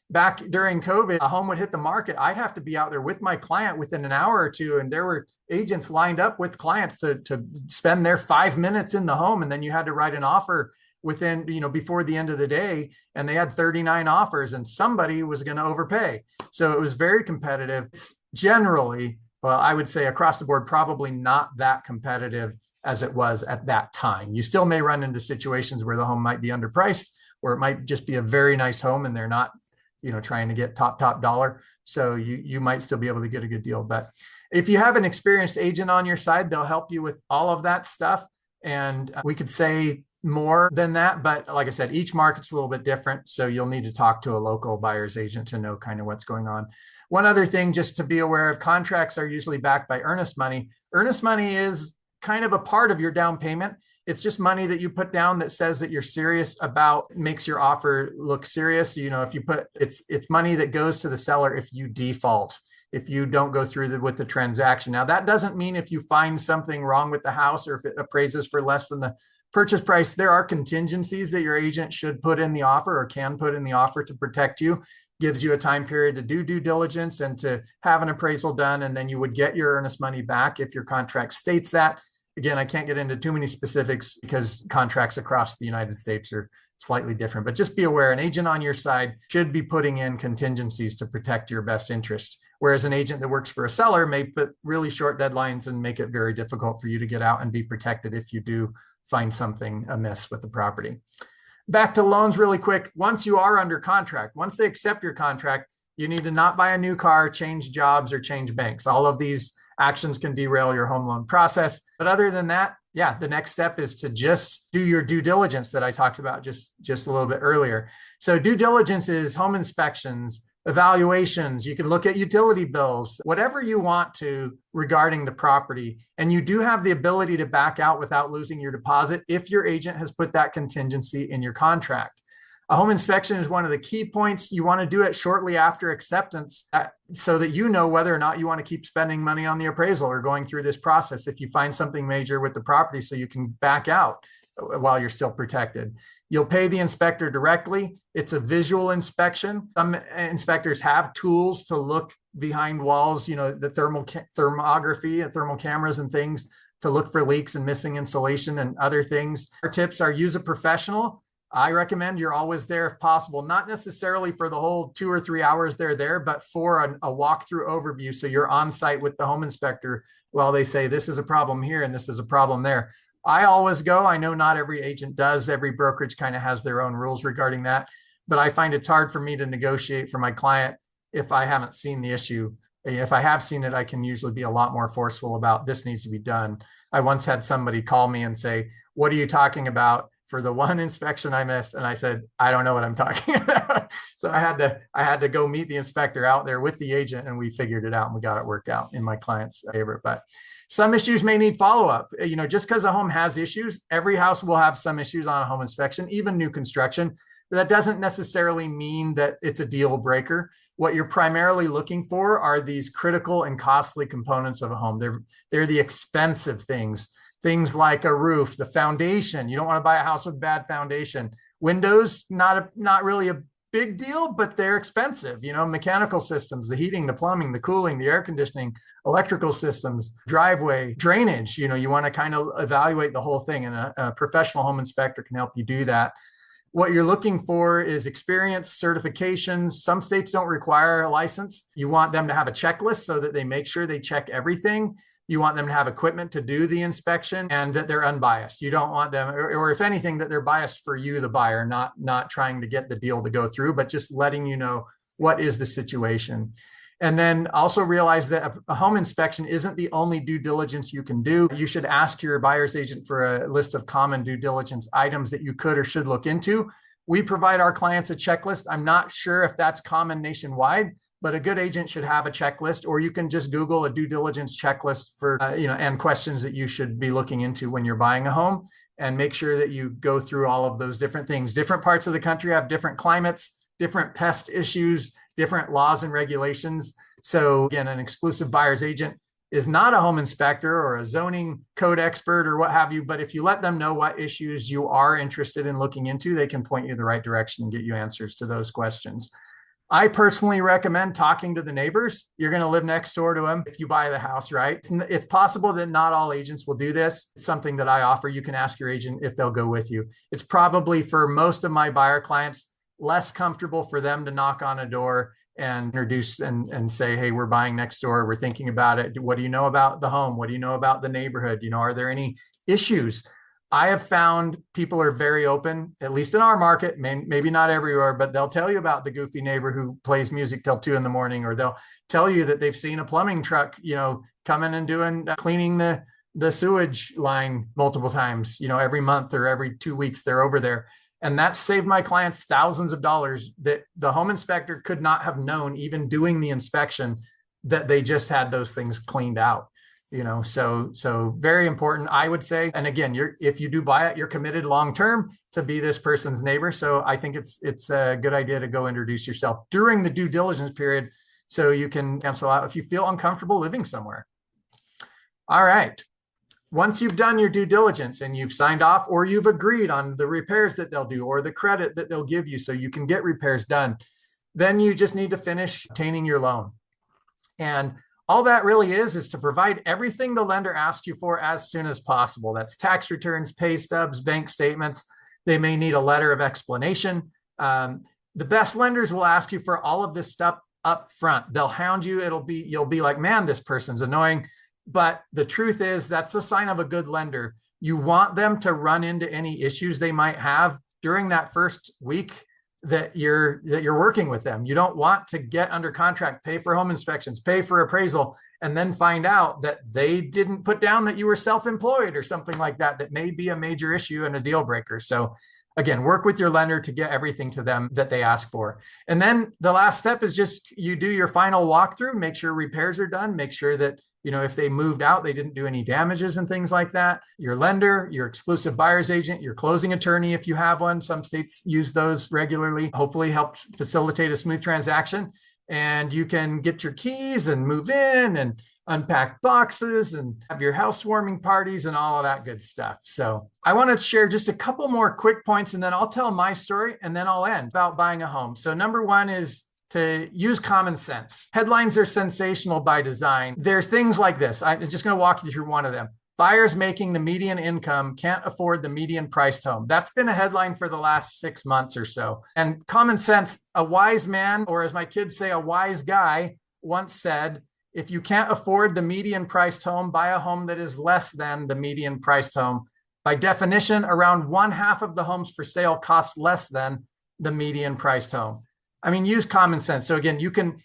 Back during COVID, a home would hit the market. I'd have to be out there with my client within an hour or two. And there were agents lined up with clients to spend their 5 minutes in the home. And then you had to write an offer within, before the end of the day, and they had 39 offers and somebody was going to overpay. So it was very competitive. It's generally, well, I would say across the board, probably not that competitive as it was at that time. You still may run into situations where the home might be underpriced, or it might just be a very nice home and they're not, trying to get top dollar. So you might still be able to get a good deal. But if you have an experienced agent on your side, they'll help you with all of that stuff. And we could say more than that, but like I said, each market's a little bit different. So you'll need to talk to a local buyer's agent to know kind of what's going on. One other thing just to be aware of, contracts are usually backed by earnest money. Earnest money is kind of a part of your down payment. It's just money that you put down that says that you're serious about, makes your offer look serious. If you put, it's money that goes to the seller if you default, if you don't go through with the transaction. Now, that doesn't mean if you find something wrong with the house or if it appraises for less than the purchase price, there are contingencies that your agent should put in the offer or can put in the offer to protect you. Gives you a time period to do due diligence and to have an appraisal done, and then you would get your earnest money back if your contract states that. Again, I can't get into too many specifics because contracts across the United States are slightly different. But just be aware, an agent on your side should be putting in contingencies to protect your best interest. Whereas an agent that works for a seller may put really short deadlines and make it very difficult for you to get out and be protected if you do find something amiss with the property. Back to loans really quick. Once you are under contract, once they accept your contract, you need to not buy a new car, change jobs, or change banks. All of these actions can derail your home loan process. But other than that, the next step is to just do your due diligence that I talked about just a little bit earlier. So due diligence is home inspections, evaluations. You can look at utility bills, whatever you want to regarding the property. And you do have the ability to back out without losing your deposit if your agent has put that contingency in your contract. A home inspection is one of the key points. You want to do it shortly after acceptance so that you know whether or not you want to keep spending money on the appraisal or going through this process if you find something major with the property, so you can back out while you're still protected. You'll pay the inspector directly. It's a visual inspection. Some inspectors have tools to look behind walls, the thermography and thermal cameras and things to look for leaks and missing insulation and other things. Our tips are use a professional. I recommend you're always there if possible, not necessarily for the whole 2 or 3 hours they're there, but for a walkthrough overview. So you're on site with the home inspector while they say, this is a problem here and this is a problem there. I always go. I know not every agent does. Every brokerage kind of has their own rules regarding that, but I find it's hard for me to negotiate for my client if I haven't seen the issue. If I have seen it, I can usually be a lot more forceful about this needs to be done. I once had somebody call me and say, what are you talking about for the one inspection I missed? And I said, I don't know what I'm talking about. So I had to go meet the inspector out there with the agent, and we figured it out and we got it worked out in my client's favor. But some issues may need follow-up. Just because a home has issues, every house will have some issues on a home inspection, even new construction. But that doesn't necessarily mean that it's a deal breaker. What you're primarily looking for are these critical and costly components of a home. They're the expensive things. Things like a roof, the foundation. You don't want to buy a house with bad foundation. Windows, not really a big deal, but they're expensive. Mechanical systems, the heating, the plumbing, the cooling, the air conditioning, electrical systems, driveway, drainage. You want to kind of evaluate the whole thing, and a professional home inspector can help you do that. What you're looking for is experience, certifications. Some states don't require a license. You want them to have a checklist so that they make sure they check everything. You want them to have equipment to do the inspection and that they're unbiased. You don't want them, or if anything, that they're biased for you, the buyer, not trying to get the deal to go through, but just letting you know what is the situation. And then also realize that a home inspection isn't the only due diligence you can do. You should ask your buyer's agent for a list of common due diligence items that you could or should look into. We provide our clients a checklist. I'm not sure if that's common nationwide, but a good agent should have a checklist, or you can just Google a due diligence checklist for, and questions that you should be looking into when you're buying a home, and make sure that you go through all of those different things. Different parts of the country have different climates, different pest issues, different laws and regulations. So again, an exclusive buyer's agent is not a home inspector or a zoning code expert or what have you, but if you let them know what issues you are interested in looking into, they can point you in the right direction and get you answers to those questions. I personally recommend talking to the neighbors. You're going to live next door to them if you buy the house, right? It's possible that not all agents will do this. It's something that I offer. You can ask your agent if they'll go with you. It's probably, for most of my buyer clients, less comfortable for them to knock on a door and introduce and say, hey, we're buying next door. We're thinking about it. What do you know about the home? What do you know about the neighborhood? Are there any issues? I have found people are very open, at least in our market, maybe not everywhere, but they'll tell you about the goofy neighbor who plays music till 2 a.m, or they'll tell you that they've seen a plumbing truck, coming and doing cleaning the sewage line multiple times, every month or every 2 weeks they're over there. And that saved my clients thousands of dollars that the home inspector could not have known, even doing the inspection, that they just had those things cleaned out. So very important, I would say. And again, if you do buy it, you're committed long-term to be this person's neighbor. So I think it's a good idea to go introduce yourself during the due diligence period, so you can cancel out if you feel uncomfortable living somewhere. All right. Once you've done your due diligence and you've signed off, or you've agreed on the repairs that they'll do or the credit that they'll give you so you can get repairs done, then you just need to finish obtaining your loan. And all that really is to provide everything the lender asks you for as soon as possible. That's tax returns, pay stubs, bank statements. They may need a letter of explanation. The best lenders will ask you for all of this stuff up front. They'll hound you. You'll be like, man, this person's annoying. But the truth is that's a sign of a good lender. You want them to run into any issues they might have during that first week that you're working with them. You don't want to get under contract, pay for home inspections, pay for appraisal, and then find out that they didn't put down that you were self-employed or something like that. That may be a major issue and a deal breaker. So again, work with your lender to get everything to them that they ask for. And then the last step is just you do your final walkthrough, make sure repairs are done, make sure that, if they moved out, they didn't do any damages and things like that. Your lender, your exclusive buyer's agent, your closing attorney, if you have one, some states use those regularly, hopefully help facilitate a smooth transaction. And you can get your keys and move in and unpack boxes and have your housewarming parties and all of that good stuff. So I want to share just a couple more quick points, and then I'll tell my story and then I'll end about buying a home. So number one is to use common sense. Headlines are sensational by design. There's things like this. I'm just going to walk you through one of them. Buyers making the median income can't afford the median priced home. That's been a headline for the last 6 months or so. And common sense, a wise man, or as my kids say, a wise guy once said, if you can't afford the median priced home, buy a home that is less than the median priced home. By definition, around 1/2 of the homes for sale cost less than the median priced home. I mean, use common sense. So again,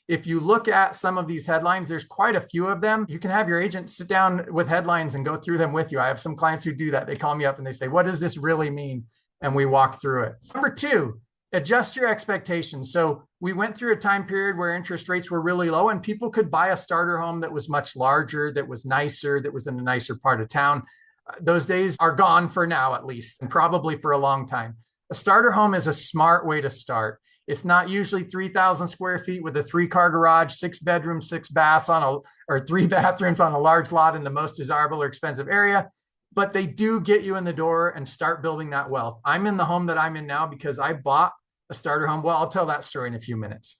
if you look at some of these headlines, there's quite a few of them. You can have your agent sit down with headlines and go through them with you. I have some clients who do that. They call me up and they say, what does this really mean? And we walk through it. Number two, adjust your expectations. So we went through a time period where interest rates were really low and people could buy a starter home that was much larger, that was nicer, that was in a nicer part of town. Those days are gone for now, at least, and probably for a long time. A starter home is a smart way to start. It's not usually 3,000 square feet with a 3-car garage, 6 bedrooms, 6 baths or 3 bathrooms on a large lot in the most desirable or expensive area, but they do get you in the door and start building that wealth. I'm in the home that I'm in now because I bought a starter home. Well, I'll tell that story in a few minutes.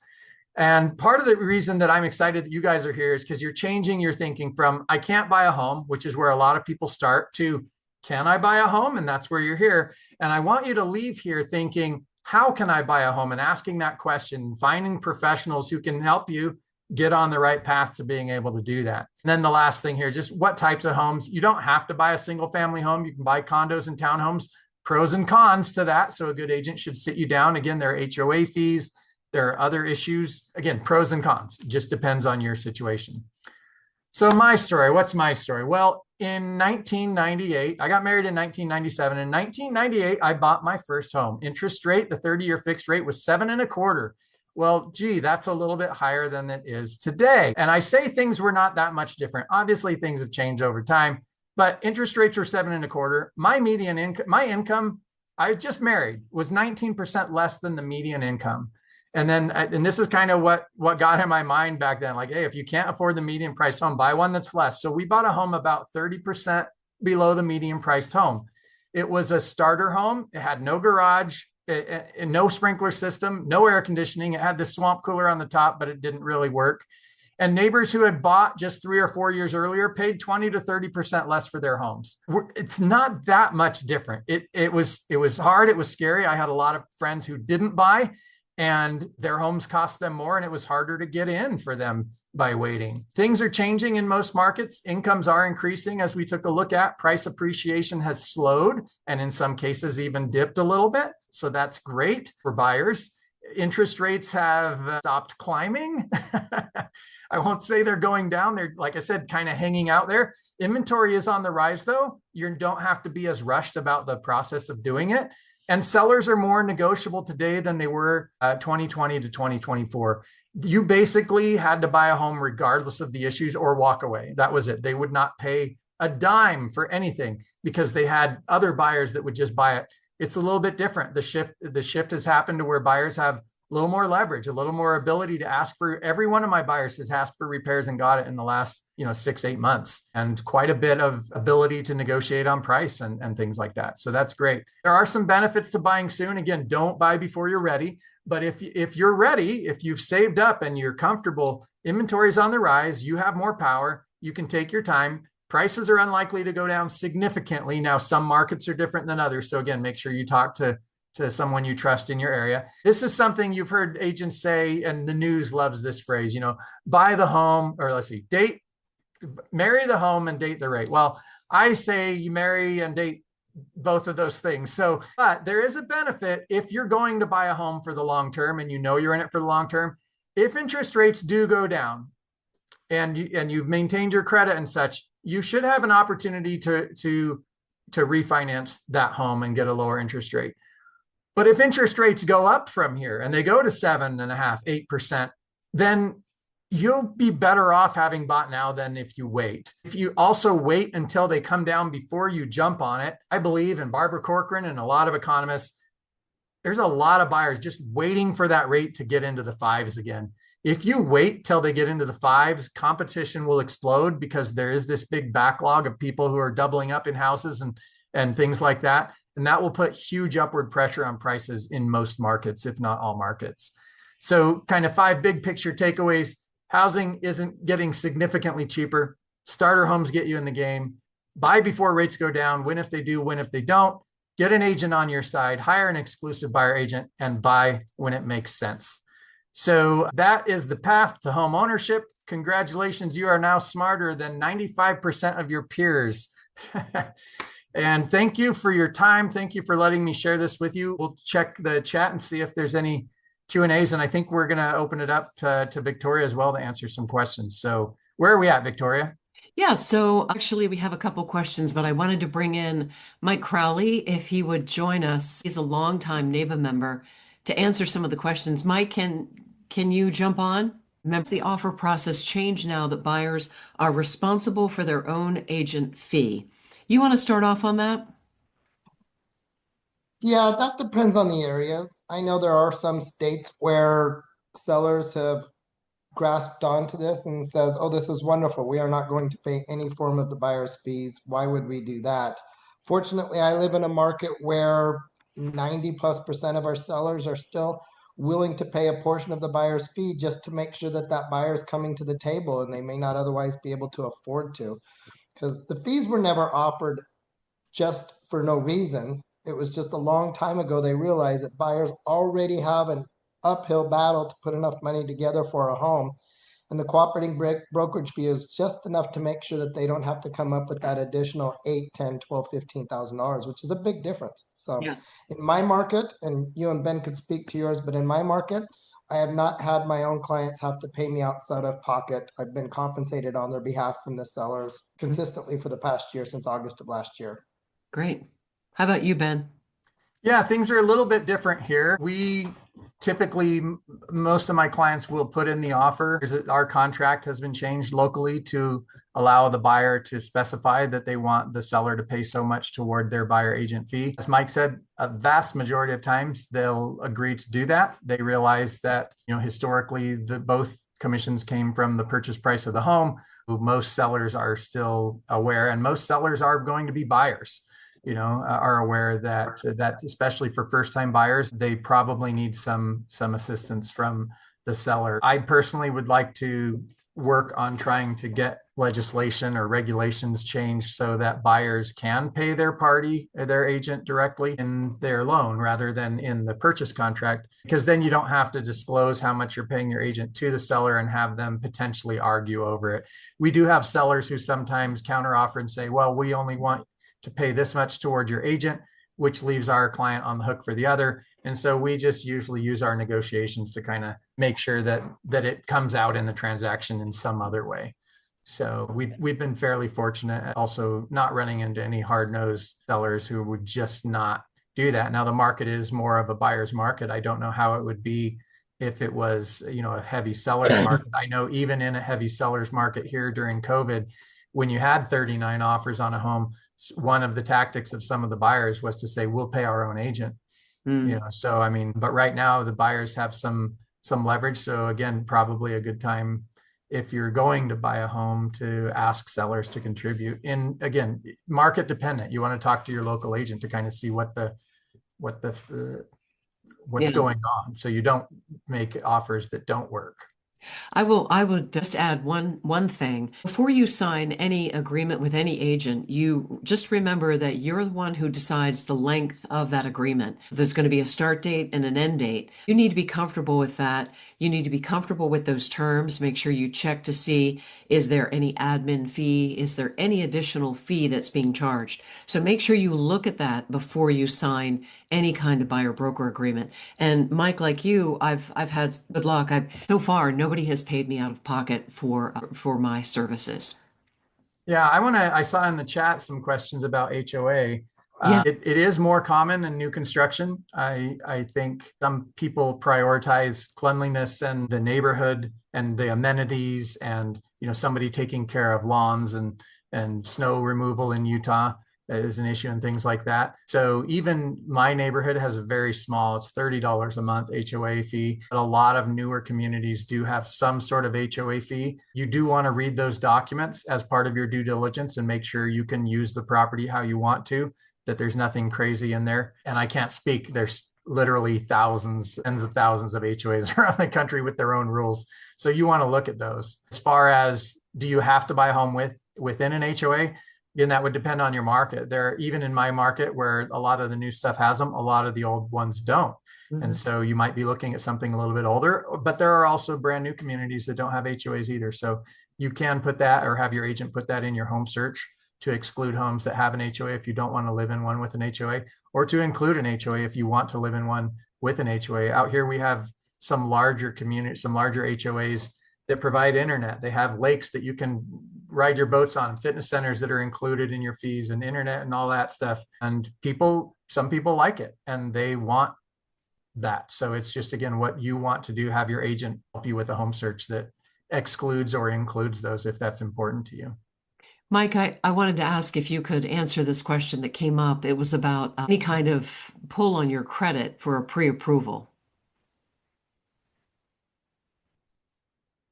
And part of the reason that I'm excited that you guys are here is because you're changing your thinking from I can't buy a home, which is where a lot of people start, to can I buy a home? And that's where you're here. And I want you to leave here thinking, how can I buy a home? And asking that question, finding professionals who can help you get on the right path to being able to do that. And then the last thing here, just what types of homes. You don't have to buy a single family home. You can buy condos and townhomes. Pros and cons to that. So a good agent should sit you down. Again, there are HOA fees. There are other issues. Again, pros and cons. It just depends on your situation. So my story, what's my story? Well, in 1998, I got married in 1997. In 1998, I bought my first home. Interest rate, the 30-year fixed rate was 7.25%. Well, gee, that's a little bit higher than it is today. And I say things were not that much different. Obviously, things have changed over time, but interest rates were 7.25%. My median income, my income, I just married, was 19% less than the median income. And then, and this is kind of what got in my mind back then, like, hey, if you can't afford the median priced home, buy one that's less. So we bought a home about 30% below the median priced home. It was a starter home. It had no garage, no sprinkler system, no air conditioning. It had the swamp cooler on the top, but it didn't really work. And neighbors who had bought just 3 or 4 years earlier paid 20 to 30% less for their homes. It's not that much different. It was hard. It was scary. I had a lot of friends who didn't buy, and their homes cost them more, and it was harder to get in for them by waiting. Things are changing in most markets. Incomes are increasing, as we took a look at. Price appreciation has slowed, and in some cases even dipped a little bit. So that's great for buyers. Interest rates have stopped climbing. I won't say they're going down. They're, like I said, kind of hanging out there. Inventory is on the rise, though. You don't have to be as rushed about the process of doing it. And sellers are more negotiable today than they were 2020 to 2024. You basically had to buy a home regardless of the issues or walk away. That was it. They would not pay a dime for anything because they had other buyers that would just buy it. It's a little bit different. The shift has happened to where buyers have a little more leverage, a little more ability to ask for. Every one of my buyers has asked for repairs and got it in the last 6-8 months, and quite a bit of ability to negotiate on price and things like that. So that's great. There are some benefits to buying soon. Again, don't buy before you're ready. But if you're ready, if you've saved up and you're comfortable, inventory is on the rise, you have more power, you can take your time. Prices are unlikely to go down significantly. Now, some markets are different than others. So again, make sure you talk to someone you trust in your area. This is something you've heard agents say, and the news loves this phrase, buy the home, or let's see, marry the home and date the rate. Well, I say you marry and date both of those things. So, but there is a benefit if you're going to buy a home for the long term and you're in it for the long term. If interest rates do go down and you've maintained your credit and such, you should have an opportunity to refinance that home and get a lower interest rate. But if interest rates go up from here and they go to 7.5%, 8%, then you'll be better off having bought now than if you wait. If you also wait until they come down before you jump on it, I believe, and Barbara Corcoran and a lot of economists, there's a lot of buyers just waiting for that rate to get into the fives again. If you wait till they get into the fives, competition will explode because there is this big backlog of people who are doubling up in houses and things like that. And that will put huge upward pressure on prices in most markets, if not all markets. So kind of 5 big picture takeaways. Housing isn't getting significantly cheaper. Starter homes get you in the game. Buy before rates go down. Win if they do, win if they don't. Get an agent on your side, hire an exclusive buyer agent, and buy when it makes sense. So that is the path to home ownership. Congratulations, you are now smarter than 95% of your peers. And thank you for your time. Thank you for letting me share this with you. We'll check the chat and see if there's any Q&As. And I think we're going to open it up to Victoria as well to answer some questions. So where are we at, Victoria? Yeah, so actually we have a couple questions, but I wanted to bring in Mike Crowley if he would join us. He's a longtime NAEBA member to answer some of the questions. Mike, can you jump on? Remember, the offer process changed now that buyers are responsible for their own agent fee. You want to start off on that? Yeah, that depends on the areas. I know there are some states where sellers have grasped onto this and says, "Oh, this is wonderful. We are not going to pay any form of the buyer's fees. Why would we do that?" Fortunately, I live in a market where 90+% of our sellers are still willing to pay a portion of the buyer's fee just to make sure that that buyer is coming to the table and they may not otherwise be able to afford to. Because the fees were never offered just for no reason. It was just a long time ago they realized that buyers already have an uphill battle to put enough money together for a home. And the cooperating brokerage fee is just enough to make sure that they don't have to come up with that additional $8, $10, $12, $15,000, which is a big difference. So Yeah. in my market, and you and Ben could speak to yours, but in my market, I have not had my own clients have to pay me outside of pocket. I've been compensated on their behalf from the sellers consistently for the past year since August of last year. Great. How about you, Ben? Yeah, things are a little bit different here. We typically, most of my clients will put in the offer. Our contract has been changed locally to allow the buyer to specify that they want the seller to pay so much toward their buyer agent fee. As Mike said, a vast majority of times they'll agree to do that. They realize that, historically, both commissions came from the purchase price of the home. Most sellers are still aware, and most sellers are going to be buyers. Are aware that especially for first-time buyers, they probably need some assistance from the seller. I personally would like to work on trying to get legislation or regulations changed so that buyers can pay their agent directly in their loan rather than in the purchase contract, because then you don't have to disclose how much you're paying your agent to the seller and have them potentially argue over it. We do have sellers who sometimes counteroffer and say, well, we only want to pay this much toward your agent, which leaves our client on the hook for the other. And so we just usually use our negotiations to kind of make sure that it comes out in the transaction in some other way. So we've been fairly fortunate at also not running into any hard-nosed sellers who would just not do that. Now the market is more of a buyer's market. I don't know how it would be if it was, a heavy seller's market. I know even in a heavy seller's market here during COVID, when you had 39 offers on a home, one of the tactics of some of the buyers was to say, we'll pay our own agent. So, but right now the buyers have some leverage. So again, probably a good time if you're going to buy a home to ask sellers to contribute. And again, market dependent. You want to talk to your local agent to kind of see what's going on, so you don't make offers that don't work. I will just add one thing. Before you sign any agreement with any agent, you just remember that you're the one who decides the length of that agreement. There's going to be a start date and an end date. You need to be comfortable with that. You need to be comfortable with those terms. Make sure you check to see, is there any admin fee? Is there any additional fee that's being charged? So make sure you look at that before you sign any kind of buyer broker agreement. And Mike, like you, I've had good luck. So far nobody has paid me out of pocket for my services. Yeah, I saw in the chat some questions about HOA. Yeah. It is more common in new construction. I think some people prioritize cleanliness and the neighborhood and the amenities and, somebody taking care of lawns and snow removal in Utah is an issue and things like that. So even my neighborhood has a very small, it's $30 a month HOA fee. But a lot of newer communities do have some sort of HOA fee. You do want to read those documents as part of your due diligence and make sure you can use the property how you want to, that there's nothing crazy in there. And I can't speak, there's literally thousands, tens of thousands of HOAs around the country with their own rules. So you want to look at those. As far as, do you have to buy a home within an HOA? Again, that would depend on your market. There, even in my market where a lot of the new stuff has them, a lot of the old ones don't. Mhm. And so you might be looking at something a little bit older, but there are also brand new communities that don't have HOAs either. So you can put that or have your agent put that in your home search to exclude homes that have an HOA if you don't want to live in one with an HOA, or to include an HOA if you want to live in one with an HOA. Out here, we have some larger communities, some larger HOAs that provide internet. They have lakes that you can ride your boats on, fitness centers that are included in your fees, and internet and all that stuff. And some people like it and they want that. So it's just, again, what you want to do. Have your agent help you with a home search that excludes or includes those if that's important to you. Mike, I wanted to ask if you could answer this question that came up. It was about any kind of pull on your credit for a pre-approval.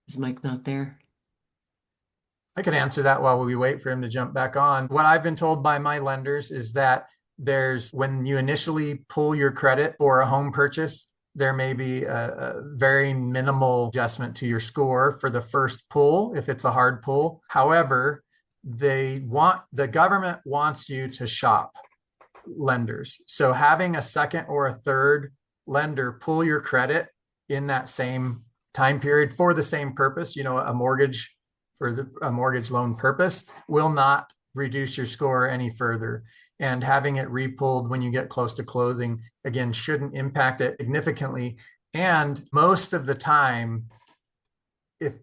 Is Mike not there? I could answer that while we wait for him to jump back on. What I've been told by my lenders is that when you initially pull your credit for a home purchase, there may be a very minimal adjustment to your score for the first pull if it's a hard pull. However, the government wants you to shop lenders. So having a second or a third lender pull your credit in that same time period for the same purpose, a mortgage for a mortgage loan purpose, will not reduce your score any further. And having it repulled when you get close to closing, again, shouldn't impact it significantly. And most of the time, if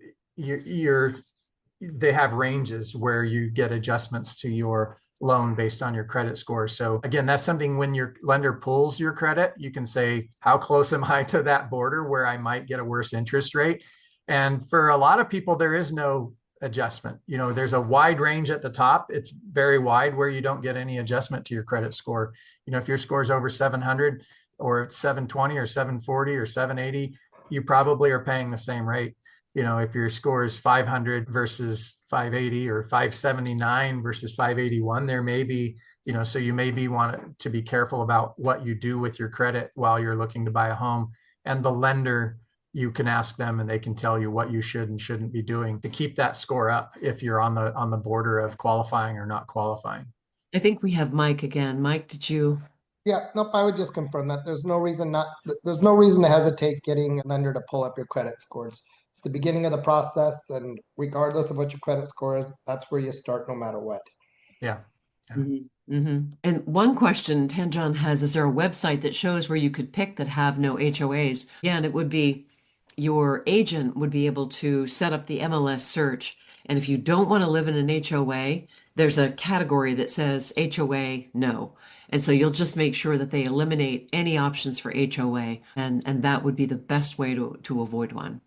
they have ranges where you get adjustments to your loan based on your credit score. So again, that's something when your lender pulls your credit, you can say, how close am I to that border where I might get a worse interest rate? And for a lot of people, there is no adjustment. There's a wide range at the top. It's very wide where you don't get any adjustment to your credit score. If your score is over 700 or 720 or 740 or 780, you probably are paying the same rate. If your score is 500 versus 580 or 579 versus 581, there may be, so you maybe want to be careful about what you do with your credit while you're looking to buy a home. And the lender, you can ask them and they can tell you what you should and shouldn't be doing to keep that score up if you're on the border of qualifying or not qualifying. I think we have Mike again. Mike, did you? Yeah, nope, I would just confirm that. There's no reason to hesitate getting a lender to pull up your credit scores. It's the beginning of the process, and regardless of what your credit score is, that's where you start no matter what. Yeah. And one question Tanjon has, is there a website that shows where you could pick that have no HOAs? Yeah, and it would be your agent would be able to set up the MLS search. And if you don't want to live in an HOA, there's a category that says HOA no. And so you'll just make sure that they eliminate any options for HOA, and that would be the best way to avoid one.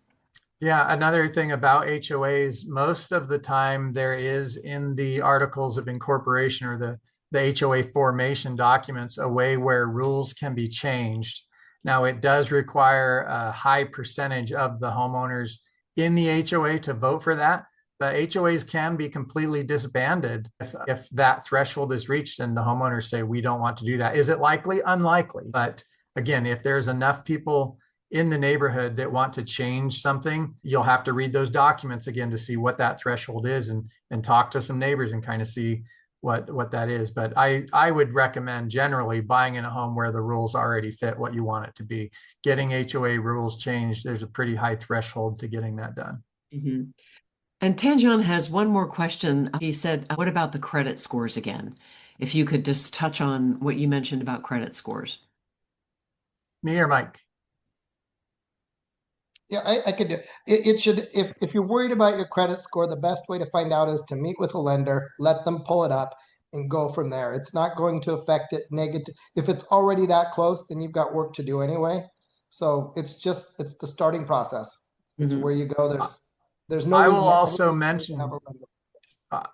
Yeah, another thing about HOAs, most of the time there is in the articles of incorporation or the HOA formation documents a way where rules can be changed. Now, it does require a high percentage of the homeowners in the HOA to vote for that. The HOAs can be completely disbanded if that threshold is reached and the homeowners say, we don't want to do that. Is it likely? Unlikely. But again, if there's enough people in the neighborhood that want to change something, you'll have to read those documents again to see what that threshold is, and talk to some neighbors and kind of see what that is. But I would recommend generally buying in a home where the rules already fit what you want it to be. Getting HOA rules changed, there's a pretty high threshold to getting that done. Mm-hmm. And Tanjan has one more question. He said, what about the credit scores again? If you could just touch on what you mentioned about credit scores. Me or Mike? Yeah, I could do it. It should, if you're worried about your credit score, the best way to find out is to meet with a lender, let them pull it up and go from there. It's not going to affect it negative. If it's already that close, then you've got work to do anyway. So it's the starting process. It's Mhm. where you go. There's no I will reason also to have mention, a lender.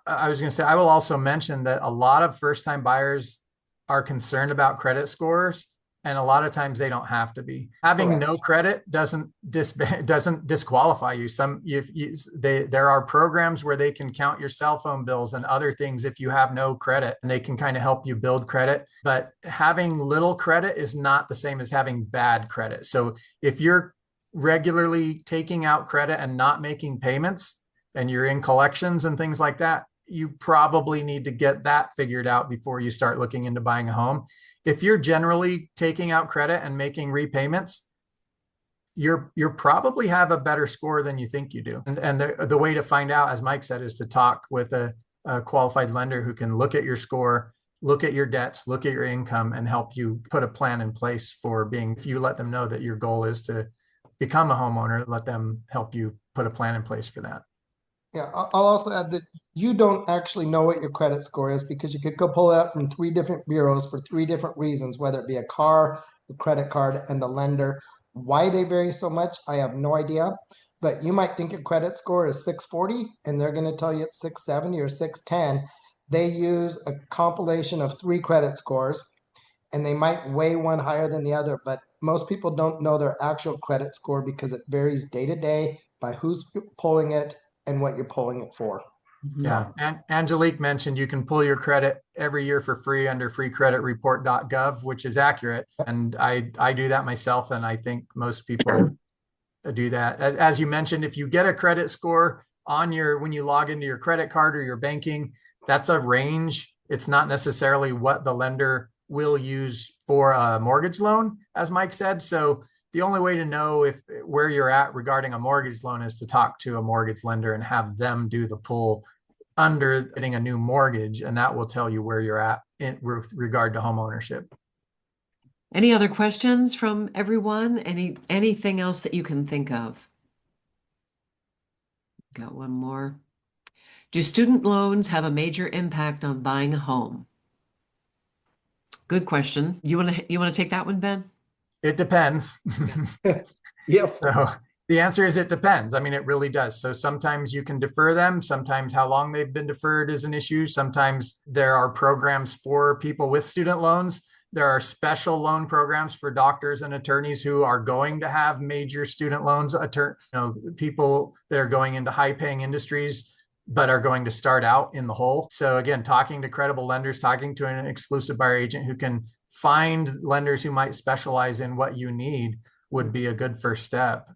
I was going to say, I will also mention that a lot of first-time buyers are concerned about credit scores, and a lot of times they don't have to be. Having Correct. no credit doesn't disqualify you. There are programs where they can count your cell phone bills and other things if you have no credit, and they can kind of help you build credit. But having little credit is not the same as having bad credit. So if you're regularly taking out credit and not making payments, and you're in collections and things like that, you probably need to get that figured out before you start looking into buying a home. If you're generally taking out credit and making repayments, you're probably have a better score than you think you do. And the way to find out, as Mike said, is to talk with a qualified lender who can look at your score, look at your debts, look at your income, and help you put a plan in place for being, if you let them know that your goal is to become a homeowner, let them help you put a plan in place for that. Yeah, I'll also add that you don't actually know what your credit score is because you could go pull it up from 3 different bureaus for 3 different reasons, whether it be a car, a credit card, and the lender. Why they vary so much, I have no idea. But you might think your credit score is 640 and they're going to tell you it's 670 or 610. They use a compilation of 3 credit scores and they might weigh one higher than the other, but most people don't know their actual credit score because it varies day to day by who's pulling it and what you're pulling it for. Mhm. Yeah. And Angelique mentioned you can pull your credit every year for free under freecreditreport.gov, which is accurate. And I do that myself. And I think most people do that. As you mentioned, if you get a credit score on when you log into your credit card or your banking, that's a range. It's not necessarily what the lender will use for a mortgage loan, as Mike said. So the only way to know where you're at regarding a mortgage loan is to talk to a mortgage lender and have them do the pull under getting a new mortgage, and that will tell you where you're at with regard to home ownership. Any other questions from everyone? Anything else that you can think of? Got one more. Do student loans have a major impact on buying a home? Good question. You want to take that one, Ben? It depends. Yep. So the answer is it depends. I mean, it really does. So sometimes you can defer them. Sometimes how long they've been deferred is an issue. Sometimes there are programs for people with student loans. There are special loan programs for doctors and attorneys who are going to have major student loans, people that are going into high paying industries, but are going to start out in the hole. So again, talking to credible lenders, talking to an exclusive buyer agent who can find lenders who might specialize in what you need would be a good first step.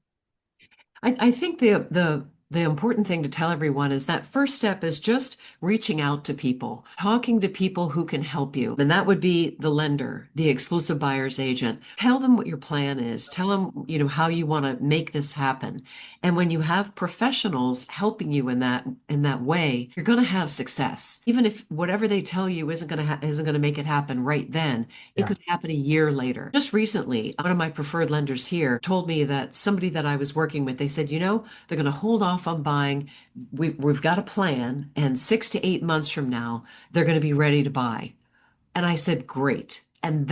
I think the important thing to tell everyone is that first step is just reaching out to people, talking to people who can help you. And that would be the lender, the exclusive buyer's agent. Tell them what your plan is. Tell them, how you want to make this happen. And when you have professionals helping you in that way, you're going to have success. Even if whatever they tell you isn't going to make it happen right then, it could happen a year later. Just recently, one of my preferred lenders here told me that somebody that I was working with, they said, they're going to hold off on buying. We've got a plan, and 6 to 8 months from now, they're going to be ready to buy. And I said, great. And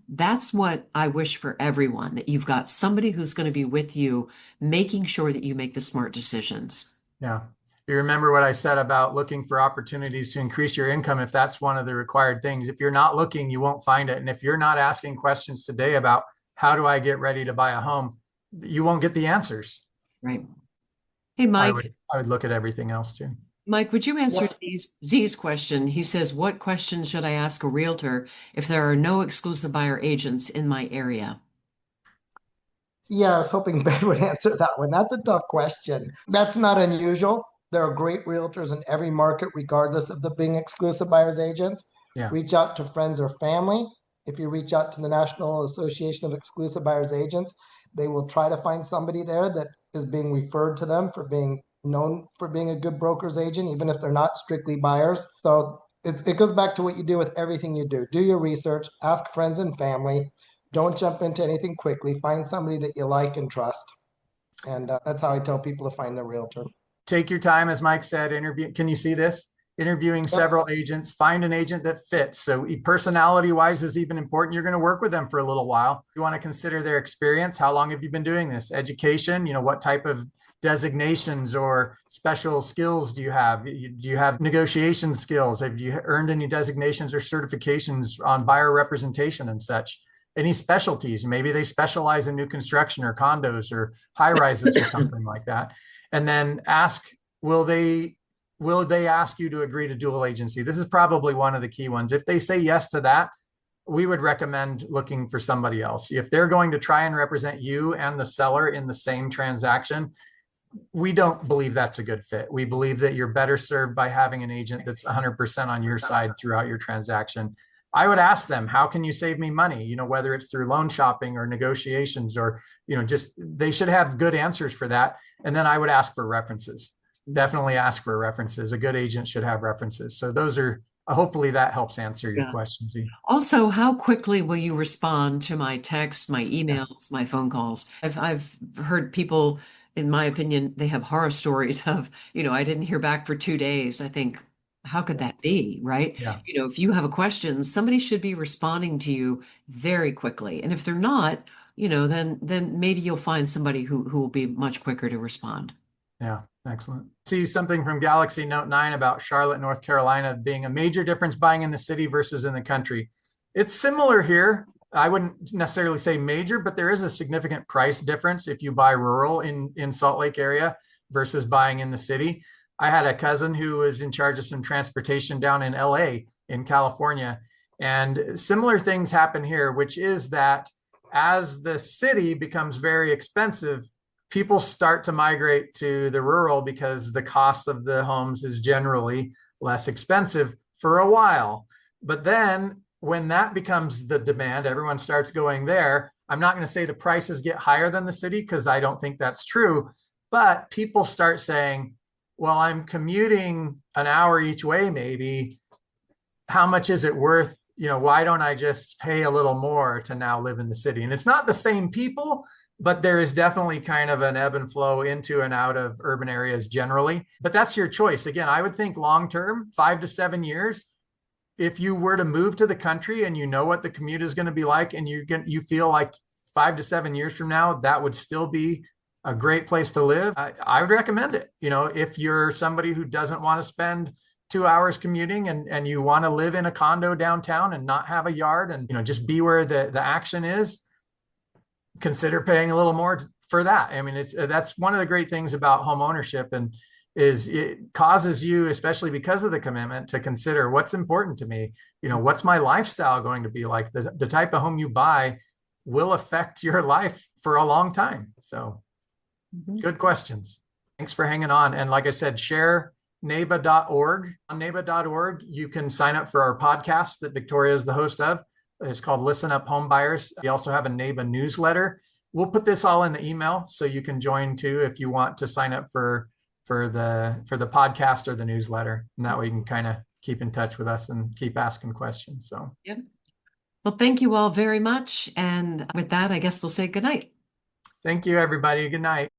that's what I wish for everyone, that you've got somebody who's going to be with you, making sure that you make the smart decisions. Yeah. You remember what I said about looking for opportunities to increase your income if that's one of the required things. If you're not looking, you won't find it. And if you're not asking questions today about how do I get ready to buy a home, you won't get the answers. Right. Hey, Mike. I would look at everything else too. Mike, would you answer Yeah. Z's question? He says, what questions should I ask a realtor if there are no exclusive buyer agents in my area? Yeah, I was hoping Ben would answer that one. That's a tough question. That's not unusual. There are great realtors in every market, regardless of the being exclusive buyers agents. Yeah. Reach out to friends or family. If you reach out to the National Association of Exclusive Buyers Agents, they will try to find somebody there that is being referred to them for being known for being a good broker's agent, even if they're not strictly buyers. So it goes back to what you do with everything you do. Do your research, ask friends and family. Don't jump into anything quickly. Find somebody that you like and trust. And that's how I tell people to find their realtor. Take your time, as Mike said, interview. Can you see this? Interviewing Yep. several agents, find an agent that fits. So personality wise is even important. You're going to work with them for a little while. You want to consider their experience. How long have you been doing this? Education, what type of designations or special skills do you have? Do you have negotiation skills? Have you earned any designations or certifications on buyer representation and such? Any specialties? Maybe they specialize in new construction or condos or high rises or something like that. And then ask, will they ask you to agree to dual agency? This is probably one of the key ones. If they say yes to that, we would recommend looking for somebody else. If they're going to try and represent you and the seller in the same transaction, we don't believe that's a good fit. We believe that you're better served by having an agent that's 100% on your side throughout your transaction. I would ask them, how can you save me money? Whether it's through loan shopping or negotiations or, just they should have good answers for that. And then I would ask for references. Definitely ask for references. A good agent should have references. So those are, hopefully that helps answer your Yeah. questions. Also, how quickly will you respond to my texts, my Yeah. emails, my phone calls? I've heard people, in my opinion, they have horror stories of, I didn't hear back for 2 days. I think, how could that be, right? Yeah. If you have a question, somebody should be responding to you very quickly. And if they're not, then maybe you'll find somebody who will be much quicker to respond. Yeah, excellent. See something from Galaxy Note 9 about Charlotte, North Carolina being a major difference buying in the city versus in the country. It's similar here. I wouldn't necessarily say major, but there is a significant price difference if you buy rural in Salt Lake area versus buying in the city. I had a cousin who was in charge of some transportation down in LA in California, and similar things happen here, which is that as the city becomes very expensive, people start to migrate to the rural because the cost of the homes is generally less expensive for a while. But then when that becomes the demand, everyone starts going there. I'm not going to say the prices get higher than the city because I don't think that's true, but people start saying, well, I'm commuting an hour each way, maybe. How much is it worth? Why don't I just pay a little more to now live in the city? And it's not the same people, but there is definitely kind of an ebb and flow into and out of urban areas generally. But that's your choice. Again, I would think long-term, 5 to 7 years, if you were to move to the country and you know what the commute is going to be like, and you feel like 5 to 7 years from now, that would still be a great place to live, I would recommend it. If you're somebody who doesn't want to spend 2 hours commuting and you want to live in a condo downtown and not have a yard and, just be where the action is, consider paying a little more for that. I mean, that's one of the great things about home ownership, and is it causes you, especially because of the commitment, to consider what's important to me. What's my lifestyle going to be like? The type of home you buy will affect your life for a long time. So good questions. Thanks for hanging on. And like I said, share NAEBA.org. On NAEBA.org, you can sign up for our podcast that Victoria is the host of. It's called Listen Up Home Buyers. We also have a NAEBA newsletter. We'll put this all in the email so you can join too if you want to sign up for the podcast or the newsletter. And that way you can kind of keep in touch with us and keep asking questions. So, Yep. Well, thank you all very much. And with that, I guess we'll say good night. Thank you, everybody. Good night.